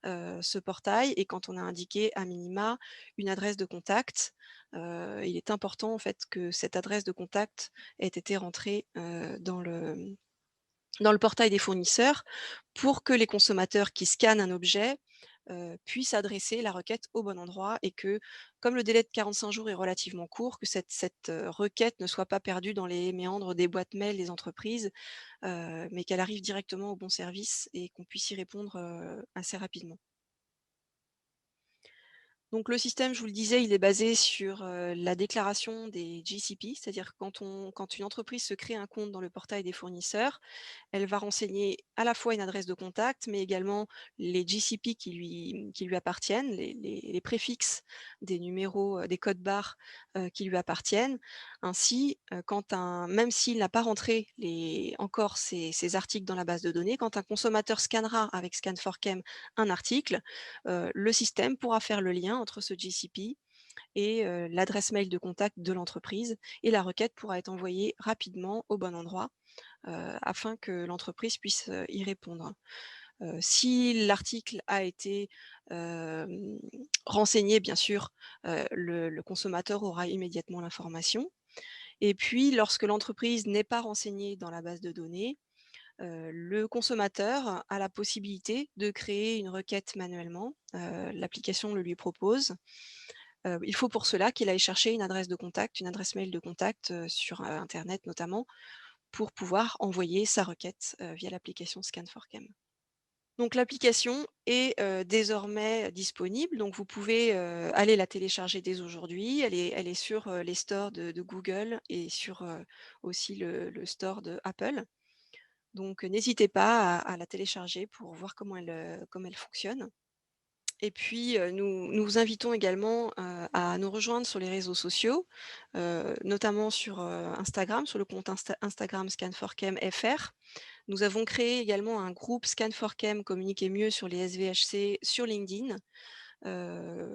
ce portail et quand on a indiqué à minima une adresse de contact. Il est important en fait que cette adresse de contact ait été rentrée dans le portail des fournisseurs pour que les consommateurs qui scannent un objet puissent adresser la requête au bon endroit et que, comme le délai de 45 jours est relativement court, que cette requête ne soit pas perdue dans les méandres des boîtes mail des entreprises, mais qu'elle arrive directement au bon service et qu'on puisse y répondre assez rapidement. Donc le système, je vous le disais, il est basé sur la déclaration des GCP, c'est-à-dire que quand une entreprise se crée un compte dans le portail des fournisseurs, elle va renseigner à la fois une adresse de contact, mais également les GCP qui lui appartiennent, les préfixes des numéros, des codes barres qui lui appartiennent. Ainsi, même s'il n'a pas rentré encore ces articles dans la base de données, quand un consommateur scannera avec Scan4Chem un article, le système pourra faire le lien entre ce GCP et l'adresse mail de contact de l'entreprise et la requête pourra être envoyée rapidement au bon endroit afin que l'entreprise puisse y répondre. Si l'article a été renseigné, bien sûr, le consommateur aura immédiatement l'information. Et puis, lorsque l'entreprise n'est pas renseignée dans la base de données, le consommateur a la possibilité de créer une requête manuellement. L'application le lui propose. Il faut pour cela qu'il aille chercher une adresse de contact, une adresse mail de contact sur Internet notamment, pour pouvoir envoyer sa requête via l'application Scan4Chem. Donc l'application est désormais disponible, donc vous pouvez aller la télécharger dès aujourd'hui. Elle est sur les stores de Google et sur aussi le store de Apple. Donc n'hésitez pas à la télécharger pour voir comment elle fonctionne. Et puis, nous vous invitons également à nous rejoindre sur les réseaux sociaux, notamment sur Instagram, sur le compte Instagram Scan4ChemFR. Nous avons créé également un groupe Scan4Chem Communiquer mieux sur les SVHC sur LinkedIn,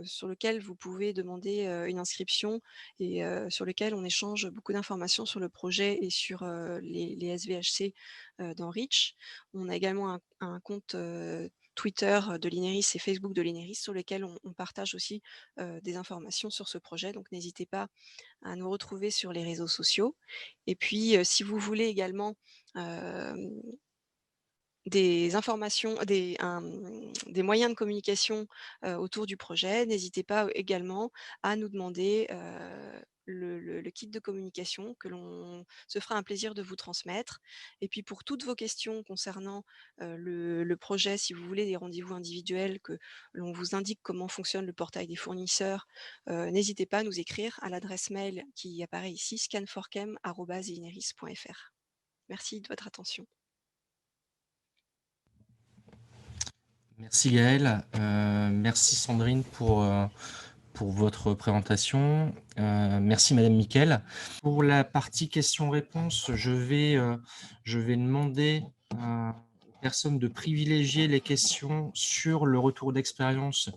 sur lequel vous pouvez demander une inscription et sur lequel on échange beaucoup d'informations sur le projet et sur les SVHC dans Reach. On a également un compte Twitter de l'INERIS et Facebook de l'INERIS sur lesquels on partage aussi des informations sur ce projet. Donc n'hésitez pas à nous retrouver sur les réseaux sociaux. Et puis, si vous voulez également des informations, des moyens de communication autour du projet, n'hésitez pas également à nous demander le kit de communication que l'on se fera un plaisir de vous transmettre. Et puis pour toutes vos questions concernant le projet, si vous voulez des rendez-vous individuels, que l'on vous indique comment fonctionne le portail des fournisseurs, n'hésitez pas à nous écrire à l'adresse mail qui apparaît ici, scan4chem@ineris.fr. Merci de votre attention. Merci Gaëlle, merci Sandrine pour votre présentation. Merci Madame Miquel. Pour la partie questions-réponses, je vais demander aux personnes de privilégier les questions sur le retour d'expérience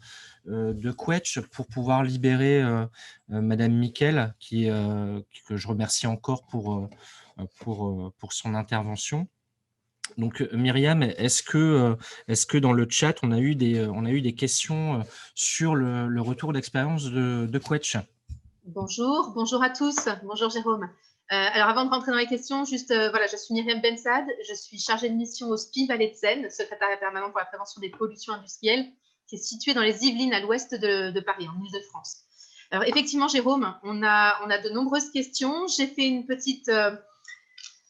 de Quetch pour pouvoir libérer Madame Miquel, que je remercie encore pour son intervention. Donc Myriam, est-ce que dans le chat, on a eu des questions sur le retour d'expérience de Quetch? Bonjour à tous. Bonjour Jérôme. Alors avant de rentrer dans les questions, juste voilà, je suis Myriam Bensad, je suis chargée de mission au SPI Vallée de Seine, secrétariat permanent pour la prévention des pollutions industrielles, qui est situé dans les Yvelines à l'ouest de Paris, en Île-de-France. Alors effectivement Jérôme, on a de nombreuses questions. J'ai fait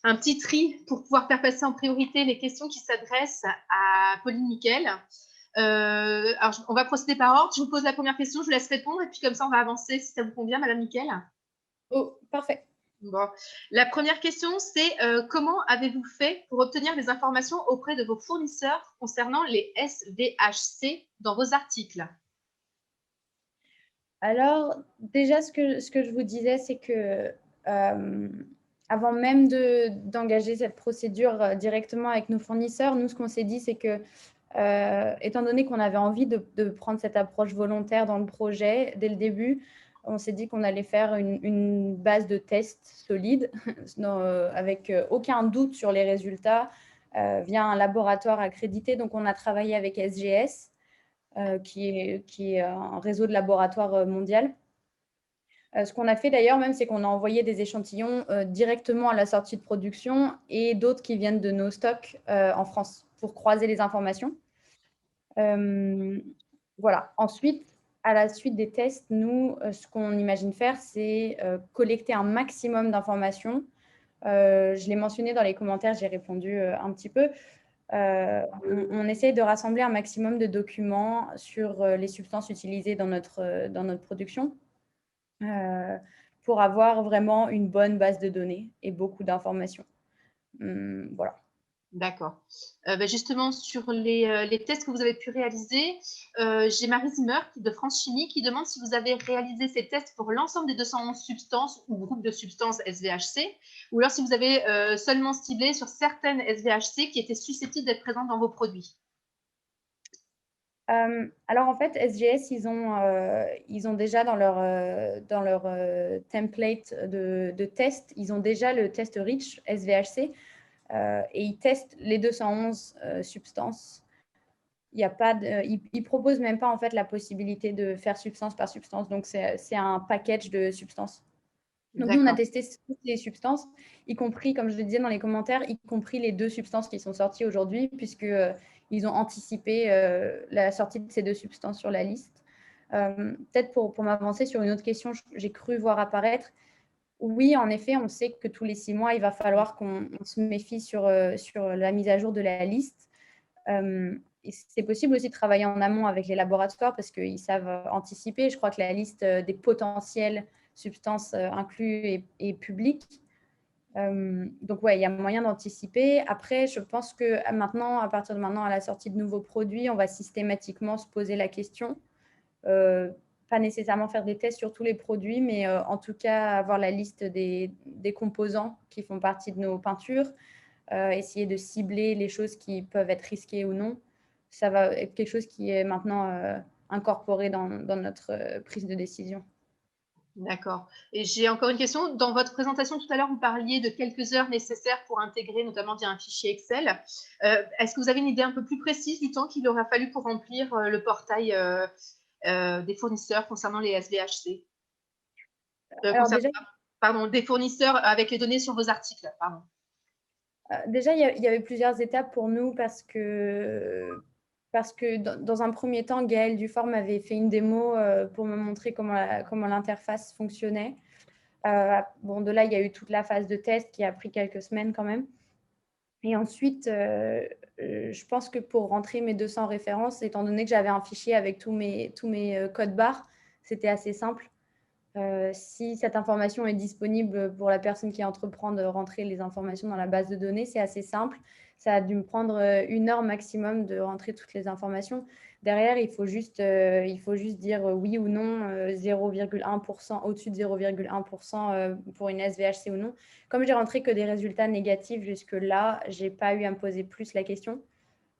un petit tri pour pouvoir faire passer en priorité les questions qui s'adressent à Pauline Miquel. Alors, on va procéder par ordre. Je vous pose la première question, je vous laisse répondre et puis comme ça, on va avancer si ça vous convient, Madame Nickel. Oh, parfait. Bon. La première question, c'est comment avez-vous fait pour obtenir des informations auprès de vos fournisseurs concernant les SVHC dans vos articles? Alors, déjà, ce que je vous disais, c'est que avant même d'engager cette procédure directement avec nos fournisseurs, nous, ce qu'on s'est dit, c'est que, étant donné qu'on avait envie de prendre cette approche volontaire dans le projet dès le début, on s'est dit qu'on allait faire une base de tests solide, avec aucun doute sur les résultats, via un laboratoire accrédité. Donc, on a travaillé avec SGS, qui est un réseau de laboratoires mondial. Ce qu'on a fait d'ailleurs même, c'est qu'on a envoyé des échantillons directement à la sortie de production et d'autres qui viennent de nos stocks en France pour croiser les informations. Voilà. Ensuite, à la suite des tests, nous, ce qu'on imagine faire, c'est collecter un maximum d'informations. Je l'ai mentionné dans les commentaires, j'ai répondu un petit peu. On essaye de rassembler un maximum de documents sur les substances utilisées dans notre production pour avoir vraiment une bonne base de données et beaucoup d'informations. Voilà. D'accord. Justement, sur les tests que vous avez pu réaliser, j'ai Marie Zimmer de France Chimie qui demande si vous avez réalisé ces tests pour l'ensemble des 211 substances ou groupes de substances SVHC, ou alors si vous avez seulement ciblé sur certaines SVHC qui étaient susceptibles d'être présentes dans vos produits. Alors en fait, SGS, ils ont déjà dans leur template de test, ils ont déjà le test REACH SVHC et ils testent les 211 substances. Ils proposent même pas en fait la possibilité de faire substance par substance, donc c'est un package de substances. Donc nous, on a testé toutes les substances, y compris, comme je le disais dans les commentaires, y compris les 2 substances qui sont sorties aujourd'hui, puisqu'ils ont anticipé la sortie de ces 2 substances sur la liste. Peut-être pour m'avancer sur une autre question, j'ai cru voir apparaître. Oui, en effet, on sait que tous les 6 mois, il va falloir qu'on se méfie sur la mise à jour de la liste. C'est possible aussi de travailler en amont avec les laboratoires parce qu'ils savent anticiper. Je crois que la liste des potentiels substances incluses est publique. Donc, ouais, il y a moyen d'anticiper. Après, je pense que maintenant, à partir de maintenant, à la sortie de nouveaux produits, on va systématiquement se poser la question. Pas nécessairement faire des tests sur tous les produits, mais en tout cas, avoir la liste des composants qui font partie de nos peintures, essayer de cibler les choses qui peuvent être risquées ou non. Ça va être quelque chose qui est maintenant incorporé dans notre prise de décision. D'accord. Et j'ai encore une question. Dans votre présentation tout à l'heure, vous parliez de quelques heures nécessaires pour intégrer, notamment via un fichier Excel. Est-ce que vous avez une idée un peu plus précise du temps qu'il aura fallu pour remplir le portail des fournisseurs concernant les SVHC? Pardon, des fournisseurs avec les données sur vos articles. Pardon. Déjà, il y avait plusieurs étapes pour nous parce que dans un premier temps, Gaëlle Duforme avait fait une démo pour me montrer comment l'interface fonctionnait. De là, il y a eu toute la phase de test qui a pris quelques semaines quand même. Et ensuite, je pense que pour rentrer mes 200 références, étant donné que j'avais un fichier avec tous mes codes barres, c'était assez simple. Si cette information est disponible pour la personne qui entreprend de rentrer les informations dans la base de données, c'est assez simple. Ça a dû me prendre 1 heure maximum de rentrer toutes les informations. Derrière, il faut juste dire oui ou non, 0,1%, au-dessus de 0,1% pour une SVHC ou non. Comme j'ai rentré que des résultats négatifs jusque-là, je n'ai pas eu à me poser plus la question.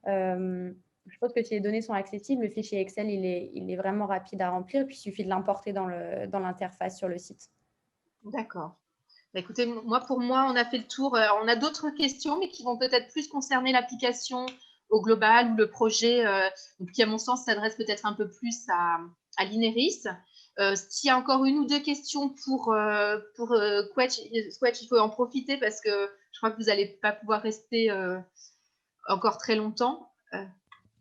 Je pense que si les données sont accessibles, le fichier Excel, il est vraiment rapide à remplir. Puis, il suffit de l'importer dans l'interface sur le site. D'accord. Écoutez, pour moi, on a fait le tour. On a d'autres questions, mais qui vont peut-être plus concerner l'application au global ou le projet, qui, à mon sens, s'adresse peut-être un peu plus à l'INERIS. S'il y a encore 1 ou 2 questions pour Quetch, il faut en profiter parce que je crois que vous n'allez pas pouvoir rester encore très longtemps.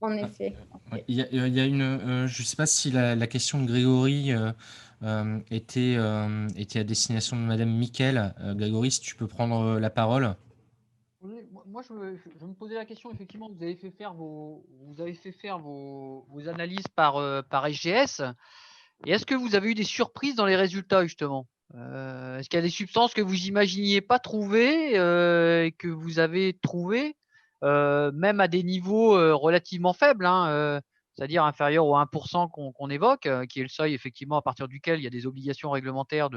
En effet. Il y a une, je ne sais pas si la question de Grégory était à destination de Madame Mickel. Grégory, si tu peux prendre la parole. Oui, moi, je me posais la question, effectivement, vous avez fait faire vos analyses par SGS. Et est-ce que vous avez eu des surprises dans les résultats, justement? Est-ce qu'il y a des substances que vous imaginiez pas trouver et que vous avez trouvées, même à des niveaux relativement faibles, hein, c'est-à-dire inférieurs au 1% qu'on évoque, qui est le seuil effectivement à partir duquel il y a des obligations réglementaires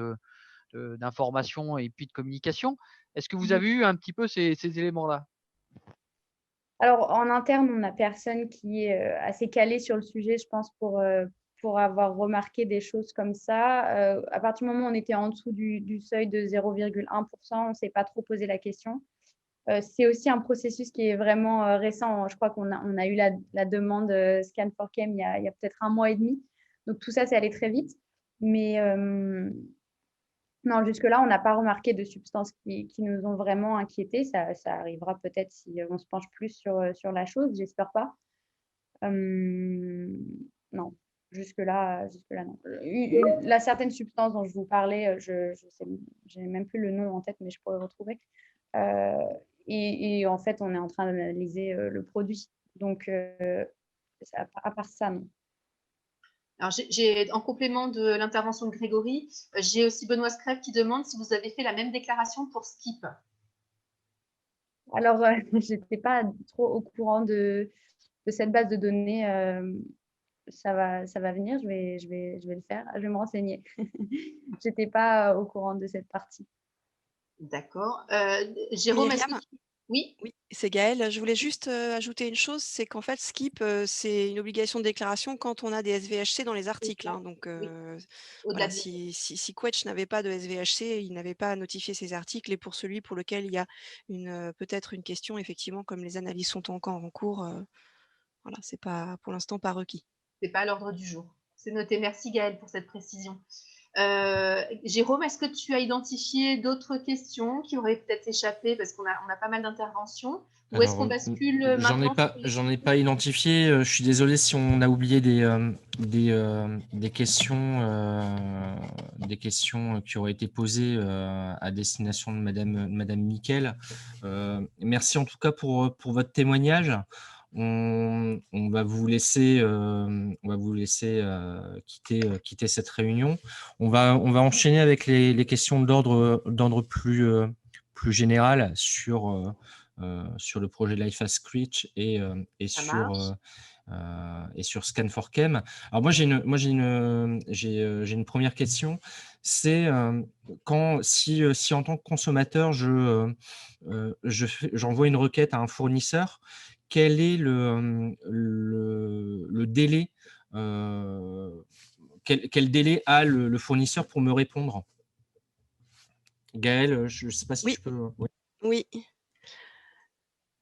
d'information et puis de communication. Est-ce que vous avez eu un petit peu ces éléments-là? Alors, en interne, on n'a personne qui est assez calé sur le sujet, je pense, pour avoir remarqué des choses comme ça. À partir du moment où on était en dessous du seuil de 0,1%, on ne s'est pas trop posé la question. C'est aussi un processus qui est vraiment récent. Je crois qu'on a eu la demande Scan4Chem il y a peut-être 1 mois et demi. Donc, tout ça, c'est allé très vite. Mais non, jusque-là, on n'a pas remarqué de substances qui nous ont vraiment inquiétés. Ça arrivera peut-être si on se penche plus sur la chose, j'espère pas. Non, jusque-là, non. La certaine substance dont je vous parlais, je n'ai même plus le nom en tête, mais je pourrais retrouver. Et en fait, on est en train d'analyser le produit. Donc, à part ça, non. Alors, en complément de l'intervention de Grégory, j'ai aussi Benoît Scrève qui demande si vous avez fait la même déclaration pour Skip. Alors, je n'étais pas trop au courant de cette base de données. Ça va venir, je vais le faire, je vais me renseigner. Je n'étais pas au courant de cette partie. D'accord. Jérôme, est-ce que Myriam? Oui, Oui, c'est Gaëlle. Je voulais juste ajouter une chose, c'est qu'en fait, Skip, c'est une obligation de déclaration quand on a des SVHC dans les articles, hein. Donc, au-delà voilà, de si Quetch n'avait pas de SVHC, il n'avait pas à notifier ses articles. Et pour celui pour lequel il y a peut-être une question, effectivement, comme les analyses sont encore en cours, voilà, c'est pas pour l'instant pas requis. c'est pas à l'ordre du jour. C'est noté. Merci Gaëlle pour cette précision. Jérôme, est-ce que tu as identifié d'autres questions qui auraient peut-être échappé parce qu'on a pas mal d'interventions? Ou est-ce qu'on bascule maintenant J'en ai pas identifié. Je suis désolé si on a oublié des questions qui auraient été posées à destination de Madame Mickel. Merci en tout cas pour votre témoignage. On va vous laisser, quitter cette réunion. On va enchaîner avec les questions d'ordre plus général sur le projet Life as Screech et sur Scan4Chem. Alors moi j'ai une première question, c'est si en tant que consommateur j'envoie une requête à un fournisseur, quel est le délai, quel délai a le fournisseur pour me répondre? Gaëlle, je ne sais pas si tu peux. Oui.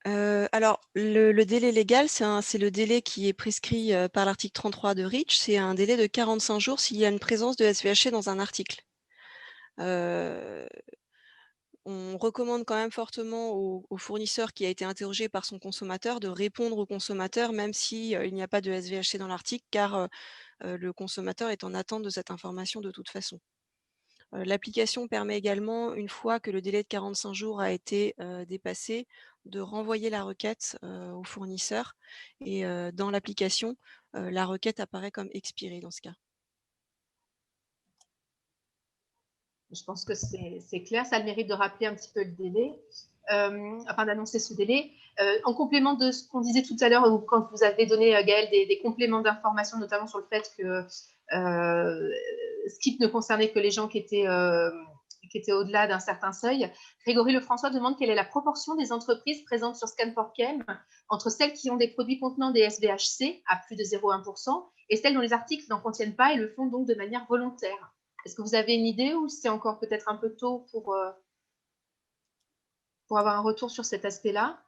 Alors, le délai légal, c'est le délai qui est prescrit par l'article 33 de REACH. C'est un délai de 45 jours s'il y a une présence de SVHC dans un article. On recommande quand même fortement au fournisseur qui a été interrogé par son consommateur de répondre au consommateur, même s'il n'y a pas de SVHC dans l'article, car le consommateur est en attente de cette information de toute façon. L'application permet également, une fois que le délai de 45 jours a été dépassé, de renvoyer la requête au fournisseur. Et dans l'application, la requête apparaît comme expirée dans ce cas. Je pense que c'est clair. Ça a le mérite de rappeler un petit peu le délai, enfin d'annoncer ce délai. En complément de ce qu'on disait tout à l'heure, quand vous avez donné, Gaëlle, des compléments d'information, notamment sur le fait que Skip ne concernait que les gens qui étaient au-delà d'un certain seuil. Grégory Lefrançois demande quelle est la proportion des entreprises présentes sur Scan4Chem entre celles qui ont des produits contenant des SVHC à plus de 0,1% et celles dont les articles n'en contiennent pas et le font donc de manière volontaire. Est-ce que vous avez une idée ou c'est encore peut-être un peu tôt pour avoir un retour sur cet aspect-là?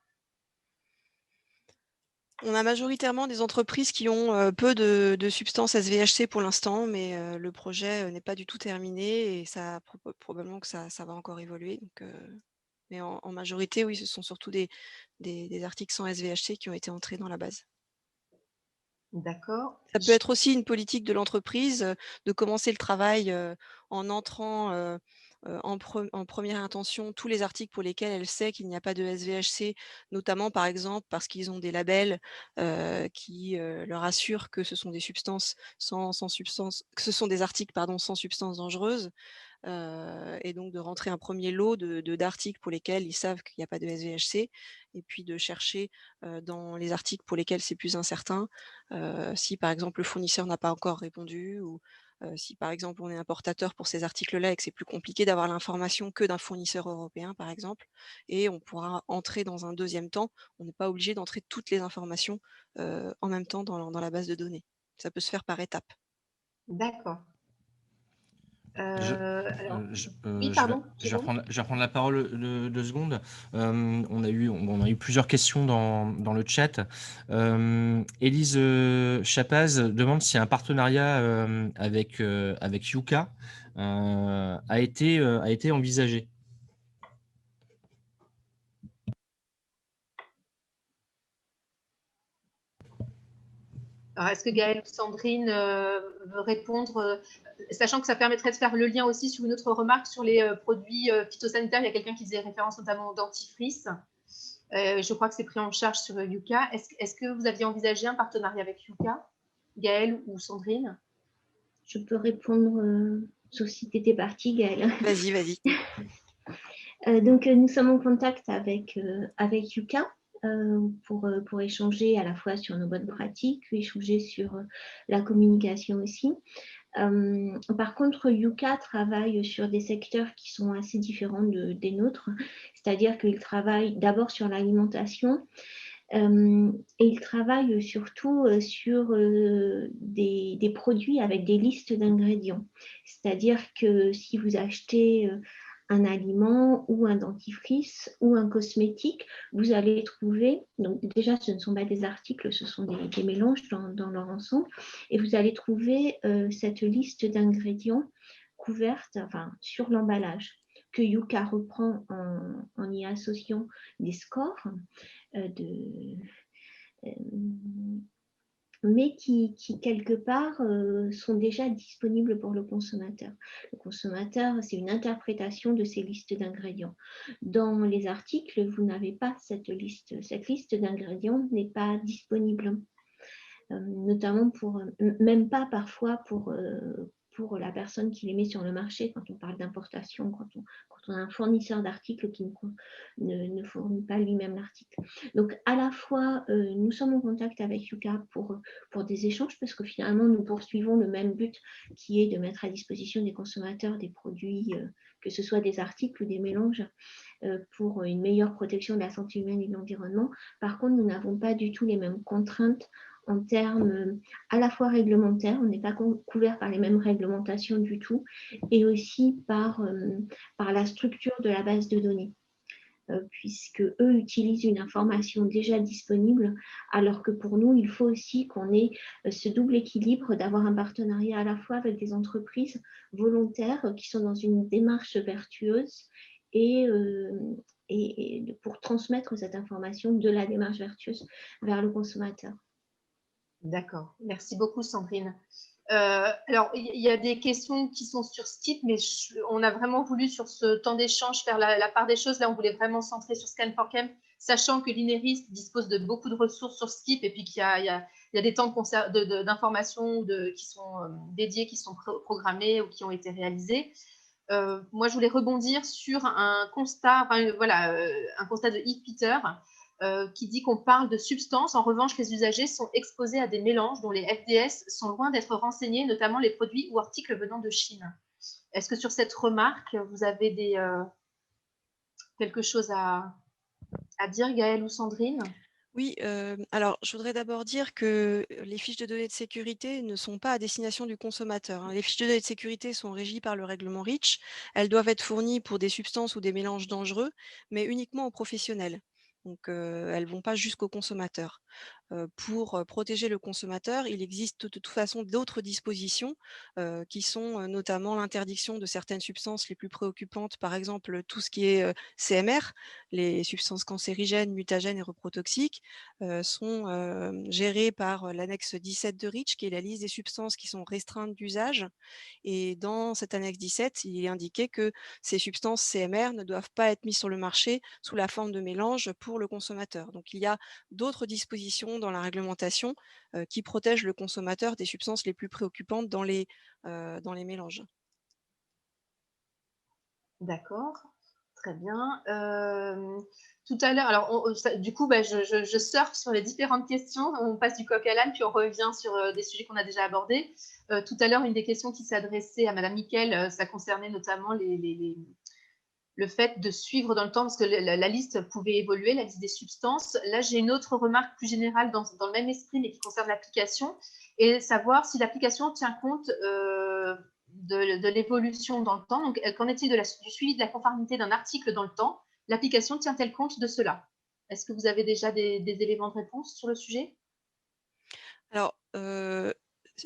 On a majoritairement des entreprises qui ont peu de substances SVHC pour l'instant, mais le projet n'est pas du tout terminé et ça probablement que ça va encore évoluer. Donc, mais en majorité, oui, ce sont surtout des articles sans SVHC qui ont été entrés dans la base. D'accord. Ça peut être aussi une politique de l'entreprise de commencer le travail en entrant en première intention tous les articles pour lesquels elle sait qu'il n'y a pas de SVHC, notamment par exemple parce qu'ils ont des labels qui leur assurent que ce sont des substances sans substance, que ce sont des articles pardon, sans substances dangereuses. Et donc de rentrer un premier lot d'articles pour lesquels ils savent qu'il n'y a pas de SVHC, et puis de chercher dans les articles pour lesquels c'est plus incertain, si par exemple le fournisseur n'a pas encore répondu, ou si par exemple on est importateur pour ces articles-là et que c'est plus compliqué d'avoir l'information que d'un fournisseur européen par exemple, et on pourra entrer dans un deuxième temps. On n'est pas obligé d'entrer toutes les informations en même temps dans la base de données. Ça peut se faire par étapes. D'accord. Je, Alors, oui, je vais, pardon, Jérôme. je vais reprendre la parole 2 secondes. On a eu plusieurs questions dans le chat. Élise Chapaz demande si un partenariat avec Yuka a été envisagé. Alors, est-ce que Gaëlle ou Sandrine veut répondre, sachant que ça permettrait de faire le lien aussi sur une autre remarque sur les produits phytosanitaires. Il y a quelqu'un qui faisait référence notamment au dentifrice. Je crois que c'est pris en charge sur Yuka. Est-ce que vous aviez envisagé un partenariat avec Yuka, Gaëlle ou Sandrine? Je peux répondre, sauf si tu étais partie, Gaëlle. Vas-y. Donc, nous sommes en contact avec Yuka pour échanger à la fois sur nos bonnes pratiques, échanger sur la communication aussi. Par contre, Yuka travaille sur des secteurs qui sont assez différents des nôtres, c'est-à-dire qu'il travaille d'abord sur l'alimentation et il travaille surtout sur des produits avec des listes d'ingrédients. C'est-à-dire que si vous achetez un aliment ou un dentifrice ou un cosmétique, vous allez trouver, donc déjà ce ne sont pas des articles, ce sont des mélanges dans leur ensemble, et vous allez trouver cette liste d'ingrédients couverte, enfin, sur l'emballage, que Yuka reprend en y associant des scores mais qui quelque part sont déjà disponibles pour le consommateur. Le consommateur, c'est une interprétation de ces listes d'ingrédients. Dans les articles, vous n'avez pas cette liste. Cette liste d'ingrédients n'est pas disponible, notamment même pas parfois pour la personne qui les met sur le marché quand on parle d'importation, quand on a un fournisseur d'articles qui ne fournit pas lui-même l'article. Donc, à la fois, nous sommes en contact avec Yuka pour des échanges parce que finalement, nous poursuivons le même but qui est de mettre à disposition des consommateurs des produits, que ce soit des articles ou des mélanges, pour une meilleure protection de la santé humaine et de l'environnement. Par contre, nous n'avons pas du tout les mêmes contraintes en termes à la fois réglementaires, on n'est pas couvert par les mêmes réglementations du tout, et aussi par la structure de la base de données, puisque eux utilisent une information déjà disponible, alors que pour nous, il faut aussi qu'on ait ce double équilibre d'avoir un partenariat à la fois avec des entreprises volontaires qui sont dans une démarche vertueuse et pour transmettre cette information de la démarche vertueuse vers le consommateur. D'accord, merci beaucoup Sandrine. Alors, il y a des questions qui sont sur Skip, mais on a vraiment voulu sur ce temps d'échange faire la part des choses. Là, on voulait vraiment centrer sur Scan4Chem, sachant que l'INERIS dispose de beaucoup de ressources sur Skip et puis qu'il y a des temps d'information qui sont dédiés, qui sont programmés ou qui ont été réalisés. Moi, je voulais rebondir sur un constat, un constat de Yves Peter, qui dit qu'on parle de substances. En revanche, les usagers sont exposés à des mélanges dont les FDS sont loin d'être renseignés, notamment les produits ou articles venant de Chine. Est-ce que sur cette remarque, vous avez quelque chose à dire, Gaëlle ou Sandrine? Oui, alors je voudrais d'abord dire que les fiches de données de sécurité ne sont pas à destination du consommateur, hein. Les fiches de données de sécurité sont régies par le règlement REACH. Elles doivent être fournies pour des substances ou des mélanges dangereux, mais uniquement aux professionnels. Donc elles ne vont pas jusqu'au consommateur. pour protéger le consommateur, il existe de toute façon d'autres dispositions qui sont notamment l'interdiction de certaines substances les plus préoccupantes, par exemple tout ce qui est CMR, les substances cancérigènes, mutagènes et reprotoxiques, sont gérées par l'annexe 17 de REACH, qui est la liste des substances qui sont restreintes d'usage. Et dans cette annexe 17, il est indiqué que ces substances CMR ne doivent pas être mises sur le marché sous la forme de mélange pour le consommateur. Donc il y a d'autres dispositions dans la réglementation qui protègent le consommateur des substances les plus préoccupantes dans les mélanges. D'accord, très bien. Tout à l'heure, alors du coup, je surfe sur les différentes questions. On passe du coq à l'âne, puis on revient sur des sujets qu'on a déjà abordés. Tout à l'heure, une des questions qui s'adressait à Madame Nickel, ça concernait notamment le fait de suivre dans le temps, parce que la liste pouvait évoluer, la liste des substances. Là, j'ai une autre remarque plus générale dans le même esprit, mais qui concerne l'application, et savoir si l'application tient compte de l'évolution dans le temps. Donc, qu'en est-il du suivi de la conformité d'un article dans le temps? L'application tient-elle compte de cela? Est-ce que vous avez déjà des éléments de réponse sur le sujet? Alors,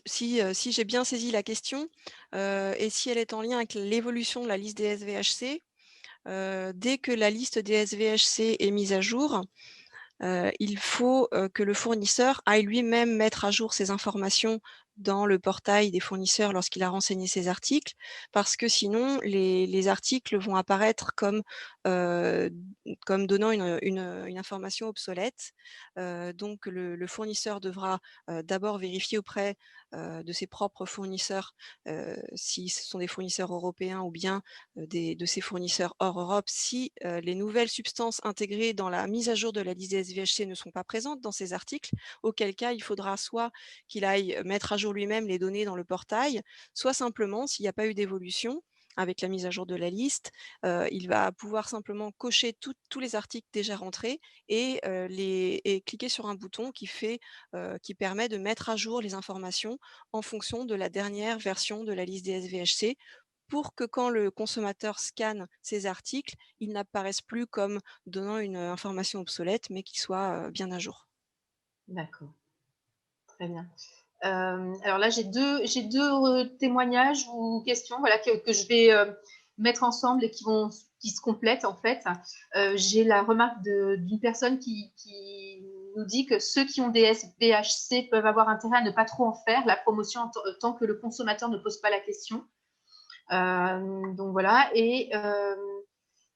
si j'ai bien saisi la question, et si elle est en lien avec l'évolution de la liste des SVHC, dès que la liste des SVHC est mise à jour, il faut que le fournisseur aille lui-même mettre à jour ces informations dans le portail des fournisseurs lorsqu'il a renseigné ses articles, parce que sinon les articles vont apparaître comme donnant une information obsolète. Donc le fournisseur devra d'abord vérifier auprès de ses propres fournisseurs, si ce sont des fournisseurs européens ou bien de ses fournisseurs hors Europe, si les nouvelles substances intégrées dans la mise à jour de la liste des SVHC ne sont pas présentes dans ces articles, auquel cas il faudra soit qu'il aille mettre à jour lui-même les données dans le portail, soit simplement, s'il n'y a pas eu d'évolution avec la mise à jour de la liste, il va pouvoir simplement cocher tous les articles déjà rentrés et cliquer sur un bouton qui permet de mettre à jour les informations en fonction de la dernière version de la liste des SVHC, pour que quand le consommateur scanne ces articles, ils n'apparaissent plus comme donnant une information obsolète, mais qu'ils soient bien à jour. D'accord, très bien. Alors là, j'ai deux témoignages ou questions, voilà, que je vais mettre ensemble et qui se complètent en fait. J'ai la remarque d'une personne qui nous dit que ceux qui ont des SVHC peuvent avoir intérêt à ne pas trop en faire la promotion tant que le consommateur ne pose pas la question. Donc voilà, et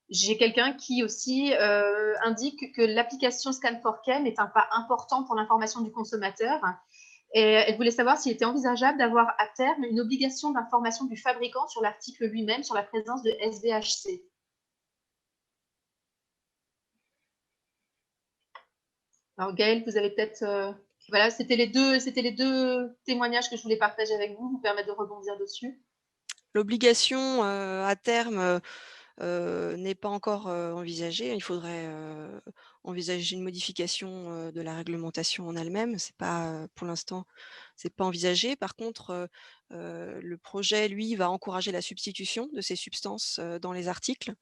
j'ai quelqu'un qui aussi indique que l'application Scan4Chem est un pas important pour l'information du consommateur. Et elle voulait savoir s'il était envisageable d'avoir à terme une obligation d'information du fabricant sur l'article lui-même sur la présence de SVHC. Alors Gaëlle, vous avez peut-être... voilà, c'était les deux témoignages que je voulais partager avec vous permettre de rebondir dessus. L'obligation à terme n'est pas encore envisagée. Il faudrait envisager une modification de la réglementation en elle-même. C'est pas, pour l'instant, c'est pas envisagé. Par contre, le projet, lui, va encourager la substitution de ces substances dans les articles.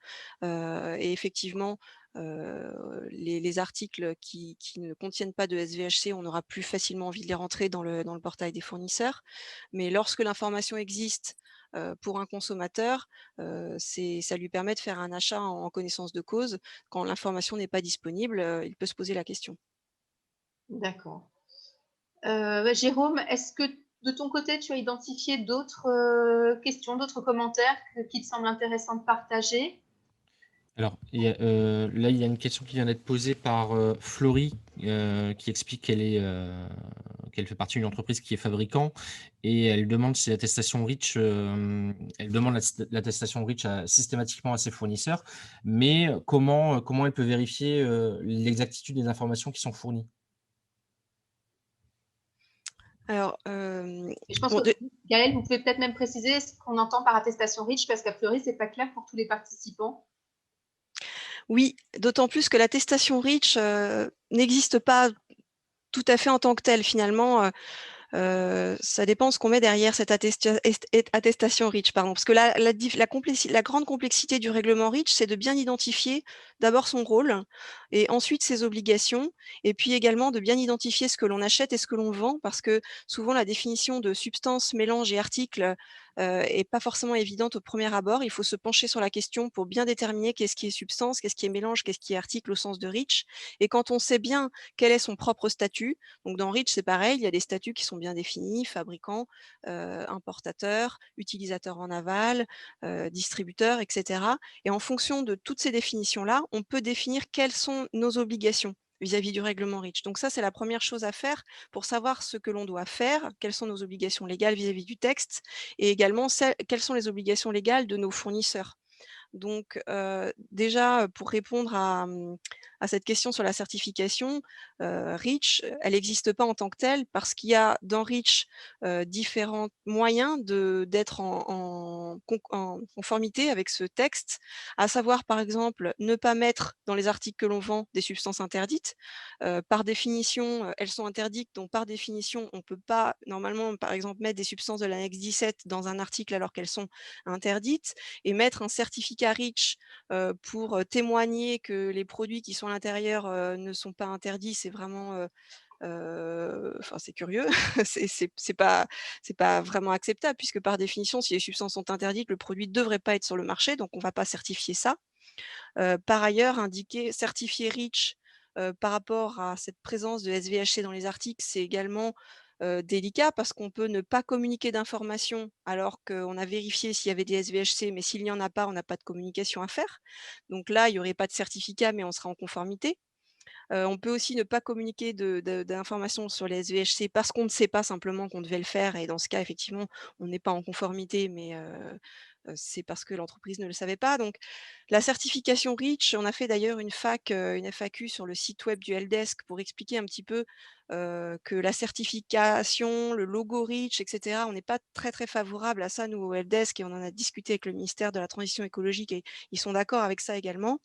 Et effectivement, les articles qui ne contiennent pas de SVHC, on aura plus facilement envie de les rentrer dans le portail des fournisseurs. Mais lorsque l'information existe pour un consommateur, ça lui permet de faire un achat en connaissance de cause. Quand l'information n'est pas disponible, il peut se poser la question. D'accord. Jérôme, est-ce que de ton côté, tu as identifié d'autres questions, d'autres commentaires qui te semblent intéressants de partager? Alors, là, il y a une question qui vient d'être posée par Florie, qui explique qu'elle fait partie d'une entreprise qui est fabricant et elle demande si l'attestation REACH, elle demande l'attestation REACH systématiquement à ses fournisseurs, mais comment elle peut vérifier l'exactitude des informations qui sont fournies? Alors, je pense que Gaëlle, vous pouvez peut-être même préciser ce qu'on entend par attestation REACH, parce qu'a priori, ce n'est pas clair pour tous les participants. Oui, d'autant plus que l'attestation REACH n'existe pas tout à fait en tant que telle. Finalement, Ça dépend ce qu'on met derrière cette attestation REACH, pardon. Parce que la grande complexité du règlement REACH, c'est de bien identifier d'abord son rôle et ensuite ses obligations, et puis également de bien identifier ce que l'on achète et ce que l'on vend, parce que souvent la définition de substance, mélange et article est pas forcément évidente au premier abord. Il faut se pencher sur la question pour bien déterminer qu'est-ce qui est substance, qu'est-ce qui est mélange, qu'est-ce qui est article au sens de REACH. Et quand on sait bien quel est son propre statut, donc dans REACH, c'est pareil, il y a des statuts qui sont bien définis, fabricant, importateur, utilisateur en aval, distributeur, etc. Et en fonction de toutes ces définitions-là, on peut définir quelles sont nos obligations vis-à-vis du règlement REACH. Donc ça, c'est la première chose à faire pour savoir ce que l'on doit faire, quelles sont nos obligations légales vis-à-vis du texte, et également quelles sont les obligations légales de nos fournisseurs. Donc, déjà, pour répondre à cette question sur la certification, REACH, elle n'existe pas en tant que telle parce qu'il y a dans REACH différents moyens d'être en conformité avec ce texte, à savoir, par exemple, ne pas mettre dans les articles que l'on vend des substances interdites. Par définition, elles sont interdites, donc par définition, on ne peut pas, normalement, par exemple, mettre des substances de l'annexe 17 dans un article alors qu'elles sont interdites, et mettre un certificat REACH pour témoigner que les produits qui sont à l'intérieur ne sont pas interdits, c'est vraiment, enfin, c'est curieux, c'est pas vraiment acceptable, puisque par définition, si les substances sont interdites, le produit ne devrait pas être sur le marché, donc on ne va pas certifier ça. Par ailleurs, certifier REACH par rapport à cette présence de SVHC dans les articles, c'est également délicat, parce qu'on peut ne pas communiquer d'informations alors qu'on a vérifié s'il y avait des SVHC, mais s'il n'y en a pas, on n'a pas de communication à faire. Donc là, il n'y aurait pas de certificat, mais on sera en conformité. On peut aussi ne pas communiquer d'informations sur les SVHC parce qu'on ne sait pas simplement qu'on devait le faire, et dans ce cas, effectivement, on n'est pas en conformité, mais c'est parce que l'entreprise ne le savait pas. Donc la certification REACH, on a fait d'ailleurs une FAQ sur le site web du Helpdesk pour expliquer un petit peu que la certification, le logo REACH, et cetera, on n'est pas très, très favorable à ça, nous, au Helpdesk, et on en a discuté avec le ministère de la Transition écologique et ils sont d'accord avec ça également.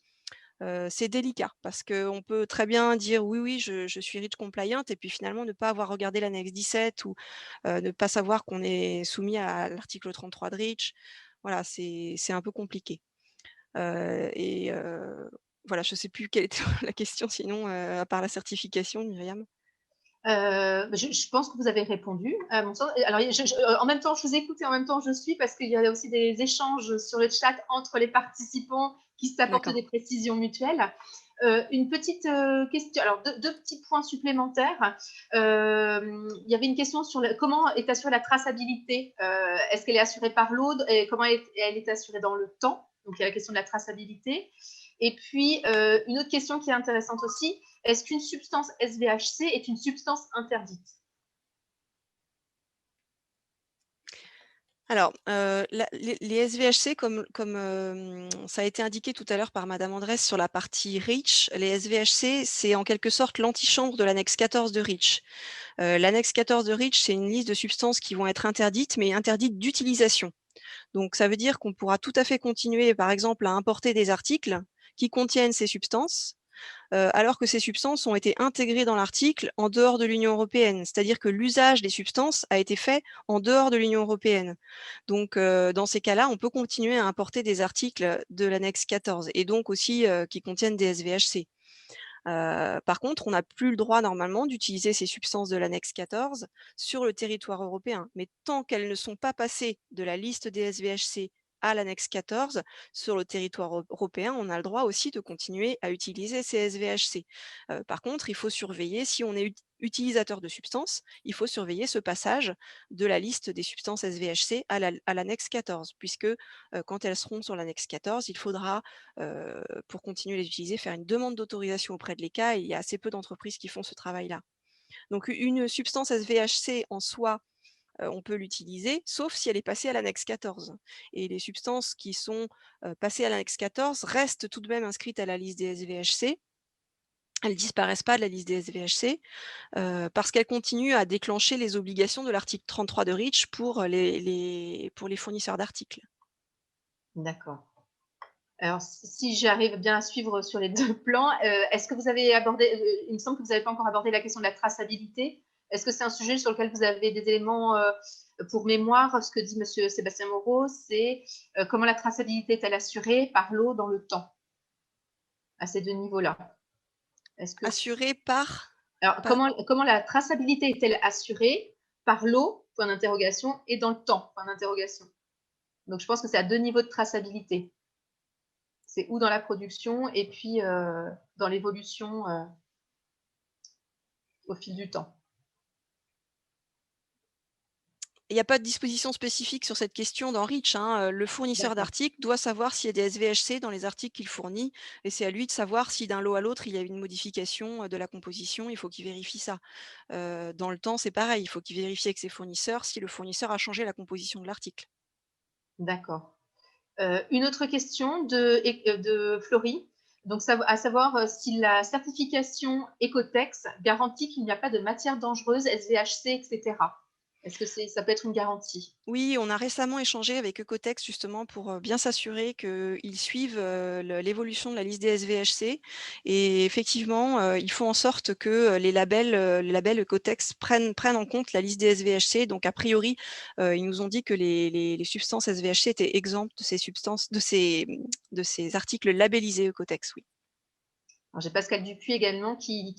C'est délicat parce qu'on peut très bien dire: «Oui, oui, je suis REACH compliant», et puis finalement ne pas avoir regardé l'annexe 17, ou ne pas savoir qu'on est soumis à l'article 33 de REACH. Voilà, c'est un peu compliqué. Voilà, je ne sais plus quelle était la question sinon, à part la certification, Myriam? Je pense que vous avez répondu, à mon sens. Alors, en même temps, je vous écoute et en même temps, je suis, parce qu'il y a aussi des échanges sur le chat entre les participants qui s'apportent D'accord. des précisions mutuelles. Une petite question, alors deux petits points supplémentaires. Il y avait une question sur comment est assurée la traçabilité. Est-ce qu'elle est assurée par l'aude, et comment elle est assurée dans le temps? Donc, il y a la question de la traçabilité. Et puis, une autre question qui est intéressante aussi, est-ce qu'une substance SVHC est une substance interdite? Alors, les SVHC, comme ça a été indiqué tout à l'heure par Madame Andrès sur la partie REACH, les SVHC, c'est en quelque sorte l'antichambre de l'annexe 14 de REACH. L'annexe 14 de REACH, c'est une liste de substances qui vont être interdites, mais interdites d'utilisation. Donc ça veut dire qu'on pourra tout à fait continuer, par exemple, à importer des articles qui contiennent ces substances, alors que ces substances ont été intégrées dans l'article en dehors de l'Union européenne. C'est-à-dire que l'usage des substances a été fait en dehors de l'Union européenne. Donc, dans ces cas-là, on peut continuer à importer des articles de l'annexe 14, et donc aussi qui contiennent des SVHC. Par contre, on n'a plus le droit normalement d'utiliser ces substances de l'annexe 14 sur le territoire européen. Mais tant qu'elles ne sont pas passées de la liste des SVHC à l'annexe 14, sur le territoire européen, on a le droit aussi de continuer à utiliser ces SVHC. Par contre, il faut surveiller, si on est utilisateur de substances, il faut surveiller ce passage de la liste des substances SVHC à l'annexe 14, puisque quand elles seront sur l'annexe 14, il faudra, pour continuer à les utiliser, faire une demande d'autorisation auprès de l'ECA, et il y a assez peu d'entreprises qui font ce travail-là. Donc une substance SVHC en soi, on peut l'utiliser, sauf si elle est passée à l'annexe 14. Et les substances qui sont passées à l'annexe 14 restent tout de même inscrites à la liste des SVHC. Elles ne disparaissent pas de la liste des SVHC parce qu'elles continuent à déclencher les obligations de l'article 33 de REACH pour les fournisseurs d'articles. D'accord. Alors, si j'arrive bien à suivre sur les deux plans, est-ce que vous avez abordé, il me semble que vous n'avez pas encore abordé la question de la traçabilité. Est-ce que c'est un sujet sur lequel vous avez des éléments pour mémoire? Ce que dit Monsieur Sébastien Moreau, c'est comment la traçabilité est-elle assurée par l'eau dans le temps, à ces deux niveaux-là? Assurée par? Alors, comment la traçabilité est-elle assurée par l'eau, point d'interrogation, et dans le temps, point d'interrogation. Donc, je pense que c'est à deux niveaux de traçabilité. C'est ou dans la production et puis dans l'évolution au fil du temps. Il n'y a pas de disposition spécifique sur cette question dans Reach, hein. Le fournisseur D'accord. d'articles doit savoir s'il y a des SVHC dans les articles qu'il fournit et c'est à lui de savoir si d'un lot à l'autre, il y a une modification de la composition. Il faut qu'il vérifie ça. Dans le temps, c'est pareil. Il faut qu'il vérifie avec ses fournisseurs si le fournisseur a changé la composition de l'article. D'accord. Une autre question de Florie. Donc, à savoir si la certification Ecotex garantit qu'il n'y a pas de matières dangereuses, SVHC, etc. Est-ce que ça peut être une garantie? Oui, on a récemment échangé avec Ecotex justement pour bien s'assurer qu'ils suivent l'évolution de la liste des SVHC. Et effectivement, ils font en sorte que les labels Ecotex prennent en compte la liste des SVHC. Donc, a priori, ils nous ont dit que les substances SVHC étaient exemptes de ces substances, de ces articles labellisés Ecotex, oui. J'ai Pascal Dupuis également qui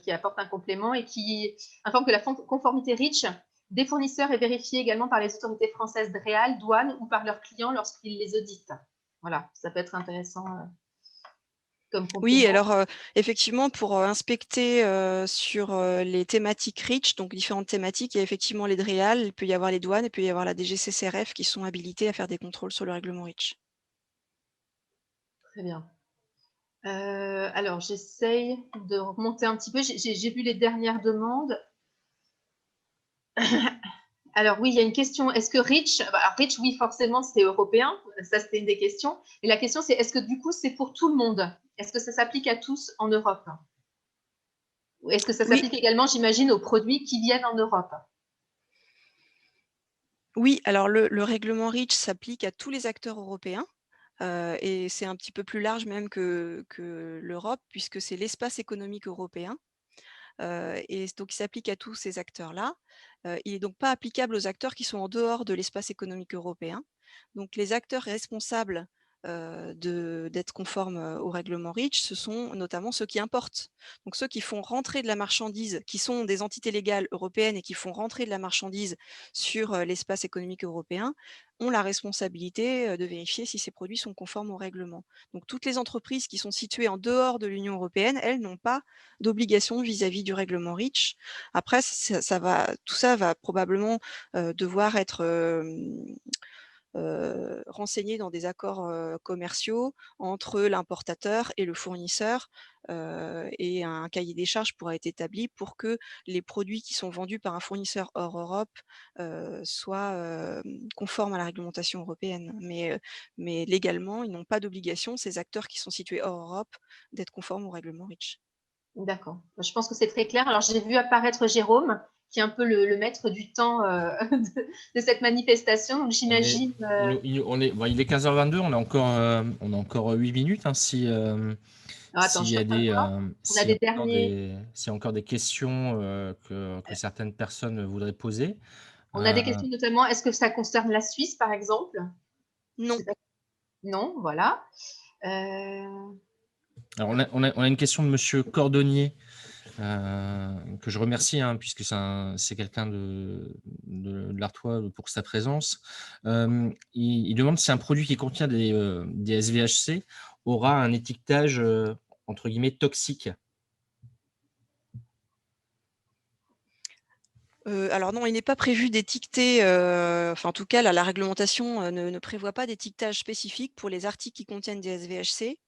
apporte un complément et qui informe que la conformité Reach des fournisseurs est vérifiée également par les autorités françaises DREAL, douane ou par leurs clients lorsqu'ils les auditent. Voilà, ça peut être intéressant comme complément. Oui, alors effectivement, pour inspecter sur les thématiques Reach, donc différentes thématiques, il y a effectivement les DREAL, il peut y avoir les douanes, il peut y avoir la DGCCRF qui sont habilités à faire des contrôles sur le règlement Reach. Très bien. Alors, j'essaye de remonter un petit peu. J'ai vu les dernières demandes. Alors oui, il y a une question. Est-ce que Reach, Reach, oui, forcément, c'est européen. Ça, c'était une des questions. Et la question, c'est est-ce que du coup, c'est pour tout le monde? Est-ce que ça s'applique à tous en Europe? Ou est-ce que ça s'applique également, j'imagine, aux produits qui viennent en Europe? Oui, alors le règlement Reach s'applique à tous les acteurs européens. Et c'est un petit peu plus large même que l'Europe, puisque c'est l'espace économique européen. Et donc il s'applique à tous ces acteurs-là. Il n'est donc pas applicable aux acteurs qui sont en dehors de l'espace économique européen. Donc les acteurs responsables d'être conformes au règlement Reach, ce sont notamment ceux qui importent. Donc ceux qui font rentrer de la marchandise, qui sont des entités légales européennes et qui font rentrer de la marchandise sur l'espace économique européen, ont la responsabilité de vérifier si ces produits sont conformes au règlement. Donc toutes les entreprises qui sont situées en dehors de l'Union européenne, elles n'ont pas d'obligation vis-à-vis du règlement Reach. Après, tout ça va probablement devoir être renseigné dans des accords commerciaux entre l'importateur et le fournisseur, et un cahier des charges pourra être établi pour que les produits qui sont vendus par un fournisseur hors Europe soient conformes à la réglementation européenne. Mais légalement, ils n'ont pas d'obligation, ces acteurs qui sont situés hors Europe, d'être conformes au règlement Reach. D'accord. Je pense que c'est très clair. Alors, j'ai vu apparaître Jérôme, qui est un peu le maître du temps de cette manifestation. Donc, j'imagine. Il est 15h22, on a encore 8 minutes. Hein, s'il y a encore des questions que certaines personnes voudraient poser. On a des questions notamment, est-ce que ça concerne la Suisse, par exemple? Non. Non, voilà. Alors, on a une question de Monsieur Cordonnier, que je remercie, puisque c'est quelqu'un de l'Artois pour sa présence. Il demande si un produit qui contient des SVHC aura un étiquetage entre guillemets toxique. Alors non, il n'est pas prévu d'étiqueter, en tout cas, la réglementation ne prévoit pas d'étiquetage spécifique pour les articles qui contiennent des SVHC.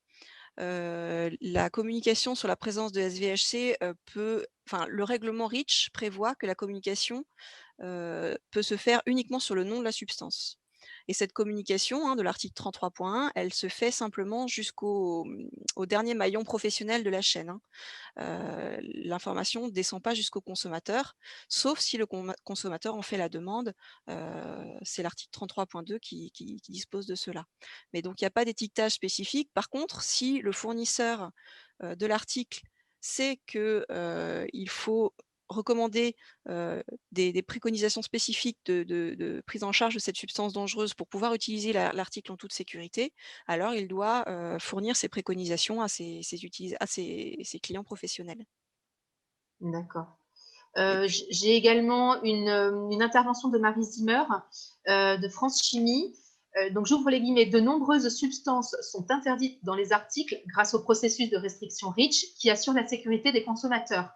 La communication sur la présence de SVHC le règlement Reach prévoit que la communication peut se faire uniquement sur le nom de la substance. Et cette communication de l'article 33.1, elle se fait simplement au dernier maillon professionnel de la chaîne. L'information ne descend pas jusqu'au consommateur, sauf si le consommateur en fait la demande. C'est l'article 33.2 qui dispose de cela. Mais donc il n'y a pas d'étiquetage spécifique. Par contre, si le fournisseur de l'article sait qu'il faut recommander des préconisations spécifiques de prise en charge de cette substance dangereuse pour pouvoir utiliser l'article en toute sécurité, alors il doit fournir ces préconisations à ses clients professionnels. D'accord. Et puis, J'ai également une intervention de Marie Zimmer de France Chimie. Donc, j'ouvre les guillemets. De nombreuses substances sont interdites dans les articles grâce au processus de restriction REACH qui assure la sécurité des consommateurs.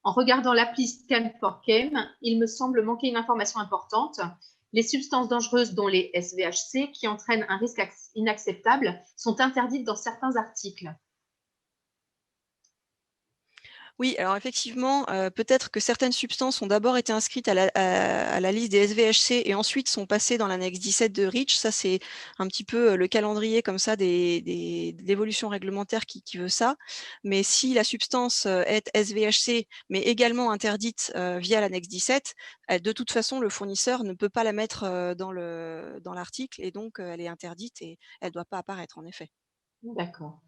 En regardant l'appli Scan4Chem, il me semble manquer une information importante. Les substances dangereuses, dont les SVHC, qui entraînent un risque inacceptable, sont interdites dans certains articles. oui, alors effectivement, peut-être que certaines substances ont d'abord été inscrites à la liste des SVHC et ensuite sont passées dans l'annexe 17 de REACH. Ça, c'est un petit peu le calendrier comme ça de l'évolution réglementaire qui veut ça. Mais si la substance est SVHC, mais également interdite via l'annexe 17, de toute façon, le fournisseur ne peut pas la mettre dans l'article et donc elle est interdite et elle ne doit pas apparaître en effet. D'accord.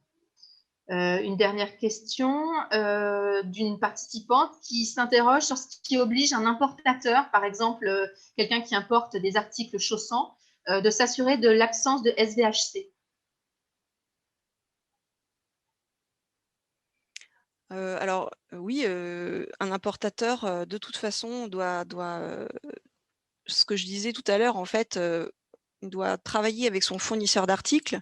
Une dernière question d'une participante qui s'interroge sur ce qui oblige un importateur, par exemple quelqu'un qui importe des articles chaussants, de s'assurer de l'absence de SVHC. Alors oui, un importateur, de toute façon doit, ce que je disais tout à l'heure, en fait, doit travailler avec son fournisseur d'articles,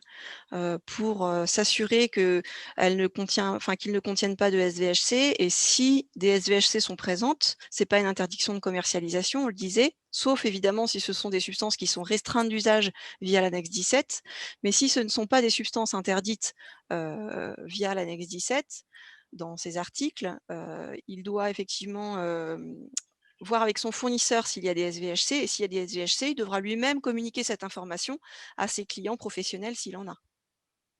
pour, s'assurer qu'il ne contiennent pas de SVHC et si des SVHC sont présentes, c'est pas une interdiction de commercialisation, on le disait, sauf évidemment si ce sont des substances qui sont restreintes d'usage via l'annexe 17. Mais si ce ne sont pas des substances interdites, via l'annexe 17, dans ces articles, il doit effectivement, voir avec son fournisseur s'il y a des SVHC et s'il y a des SVHC, il devra lui-même communiquer cette information à ses clients professionnels s'il en a.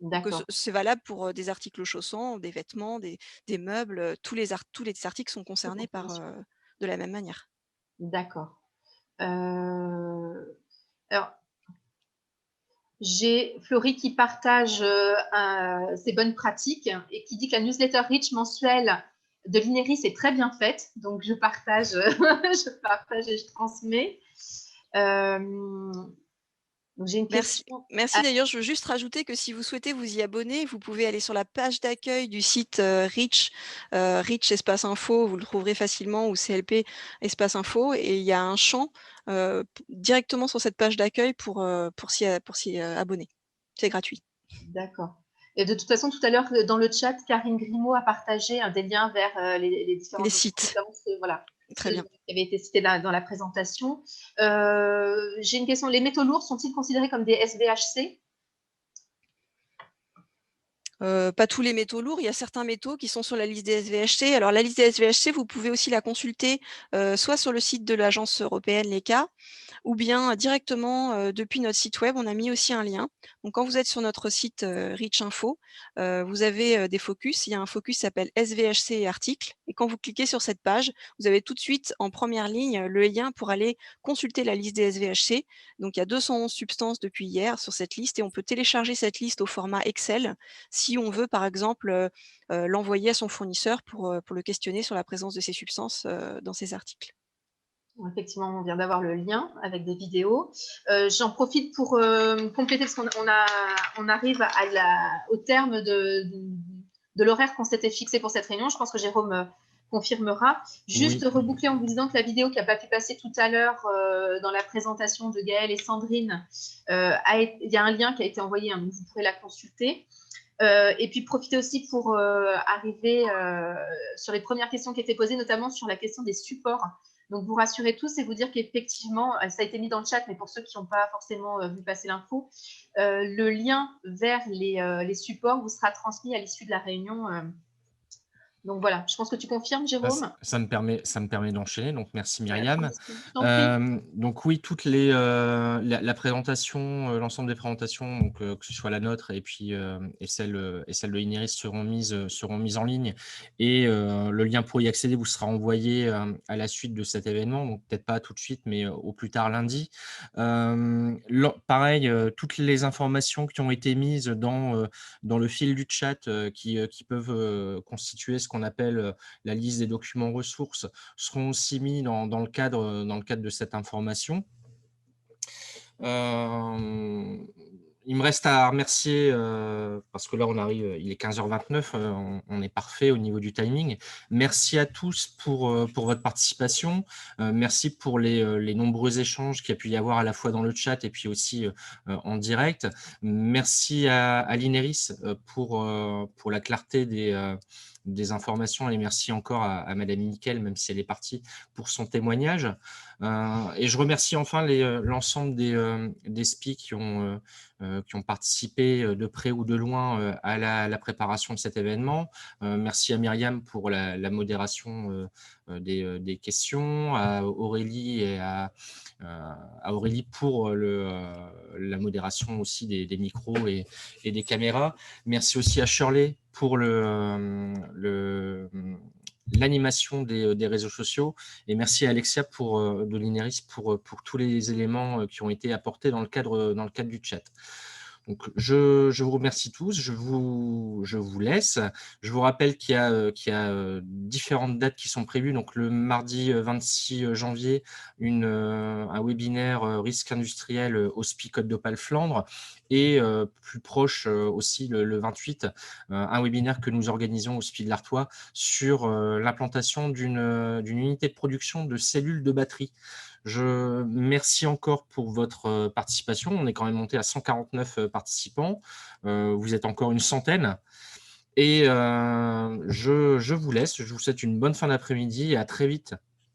Donc, D'accord. c'est valable pour, des articles chaussants, des vêtements, des meubles, tous les articles sont concernés par, de la même manière. D'accord. Alors, j'ai Florie qui partage ses bonnes pratiques et qui dit que la newsletter REACH mensuelle de l'INERIS est très bien faite. Donc, je partage, je partage et je transmets. Donc, j'ai une question. Merci d'ailleurs, je veux juste rajouter que si vous souhaitez vous y abonner, vous pouvez aller sur la page d'accueil du site REACH, REACH espace info, vous le trouverez facilement, ou CLP espace info, et il y a un champ directement sur cette page d'accueil pour s'y abonner. C'est gratuit. D'accord. Et de toute façon, tout à l'heure, dans le chat, Karine Grimaud a partagé des liens vers les différents sites. Voilà, Très bien. qui avaient été cités dans la présentation. J'ai une question. Les métaux lourds sont-ils considérés comme des SVHC? Pas tous les métaux lourds, il y a certains métaux qui sont sur la liste des SVHC. Alors la liste des SVHC, vous pouvez aussi la consulter soit sur le site de l'agence européenne, l'ECA, ou bien directement depuis notre site web, on a mis aussi un lien. Donc quand vous êtes sur notre site REACH Info, vous avez des focus. Il y a un focus qui s'appelle SVHC et articles. Et quand vous cliquez sur cette page, vous avez tout de suite en première ligne le lien pour aller consulter la liste des SVHC. Donc il y a 211 substances depuis hier sur cette liste et on peut télécharger cette liste au format Excel si on veut par exemple l'envoyer à son fournisseur pour le questionner sur la présence de ces substances dans ses articles. Effectivement, on vient d'avoir le lien avec des vidéos. J'en profite pour compléter parce qu'on arrive au terme de l'horaire qu'on s'était fixé pour cette réunion. Je pense que Jérôme confirmera. Juste reboucler en vous disant que la vidéo qui n'a pas pu passer tout à l'heure dans la présentation de Gaëlle et Sandrine, il y a un lien qui a été envoyé, donc vous pourrez la consulter. Et puis profiter aussi pour arriver sur les premières questions qui étaient posées, notamment sur la question des supports. Donc, vous rassurez tous et vous dire qu'effectivement, ça a été mis dans le chat, mais pour ceux qui n'ont pas forcément vu passer l'info, le lien vers les supports vous sera transmis à l'issue de la réunion. Donc, voilà, je pense que tu confirmes, Jérôme. Ça me permet d'enchaîner, donc merci Myriam. Voilà, donc oui, toutes la présentation, l'ensemble des présentations, donc, que ce soit la nôtre et puis et celle de l'INERIS seront mises en ligne et le lien pour y accéder vous sera envoyé à la suite de cet événement, donc peut-être pas tout de suite, mais au plus tard lundi. Pareil, toutes les informations qui ont été mises dans le fil du chat qui peuvent constituer ce qu'on qu'on appelle la liste des documents ressources, seront aussi mis dans le cadre de cette information. Il me reste à remercier, parce que là on arrive, il est 15h29, on est parfait au niveau du timing. Merci à tous pour votre participation. Merci pour les nombreux échanges qu'il y a pu y avoir à la fois dans le chat et puis aussi en direct. Merci à l'INERIS pour la clarté des informations, et merci encore à Madame Nickel, même si elle est partie, pour son témoignage. Et je remercie enfin l'ensemble des SPI qui ont participé de près ou de loin à la préparation de cet événement. Merci à Myriam pour la modération des questions, à Aurélie et à Aurélie pour la modération aussi des micros et des caméras. Merci aussi à Shirley pour l'animation des réseaux sociaux, et merci à Alexia de l'INERIS pour tous les éléments qui ont été apportés dans le cadre du chat. Donc, je vous remercie tous, je vous laisse. Je vous rappelle qu'il y a différentes dates qui sont prévues. Donc, le mardi 26 janvier, un webinaire risque industriel au SPI Côte d'Opale Flandre, et plus proche aussi le 28, un webinaire que nous organisons au SPI de l'Artois sur l'implantation d'une unité de production de cellules de batterie. Je merci encore pour votre participation. On est quand même monté à 149 participants. Vous êtes encore une centaine. Et je vous laisse. Je vous souhaite une bonne fin d'après-midi et à très vite.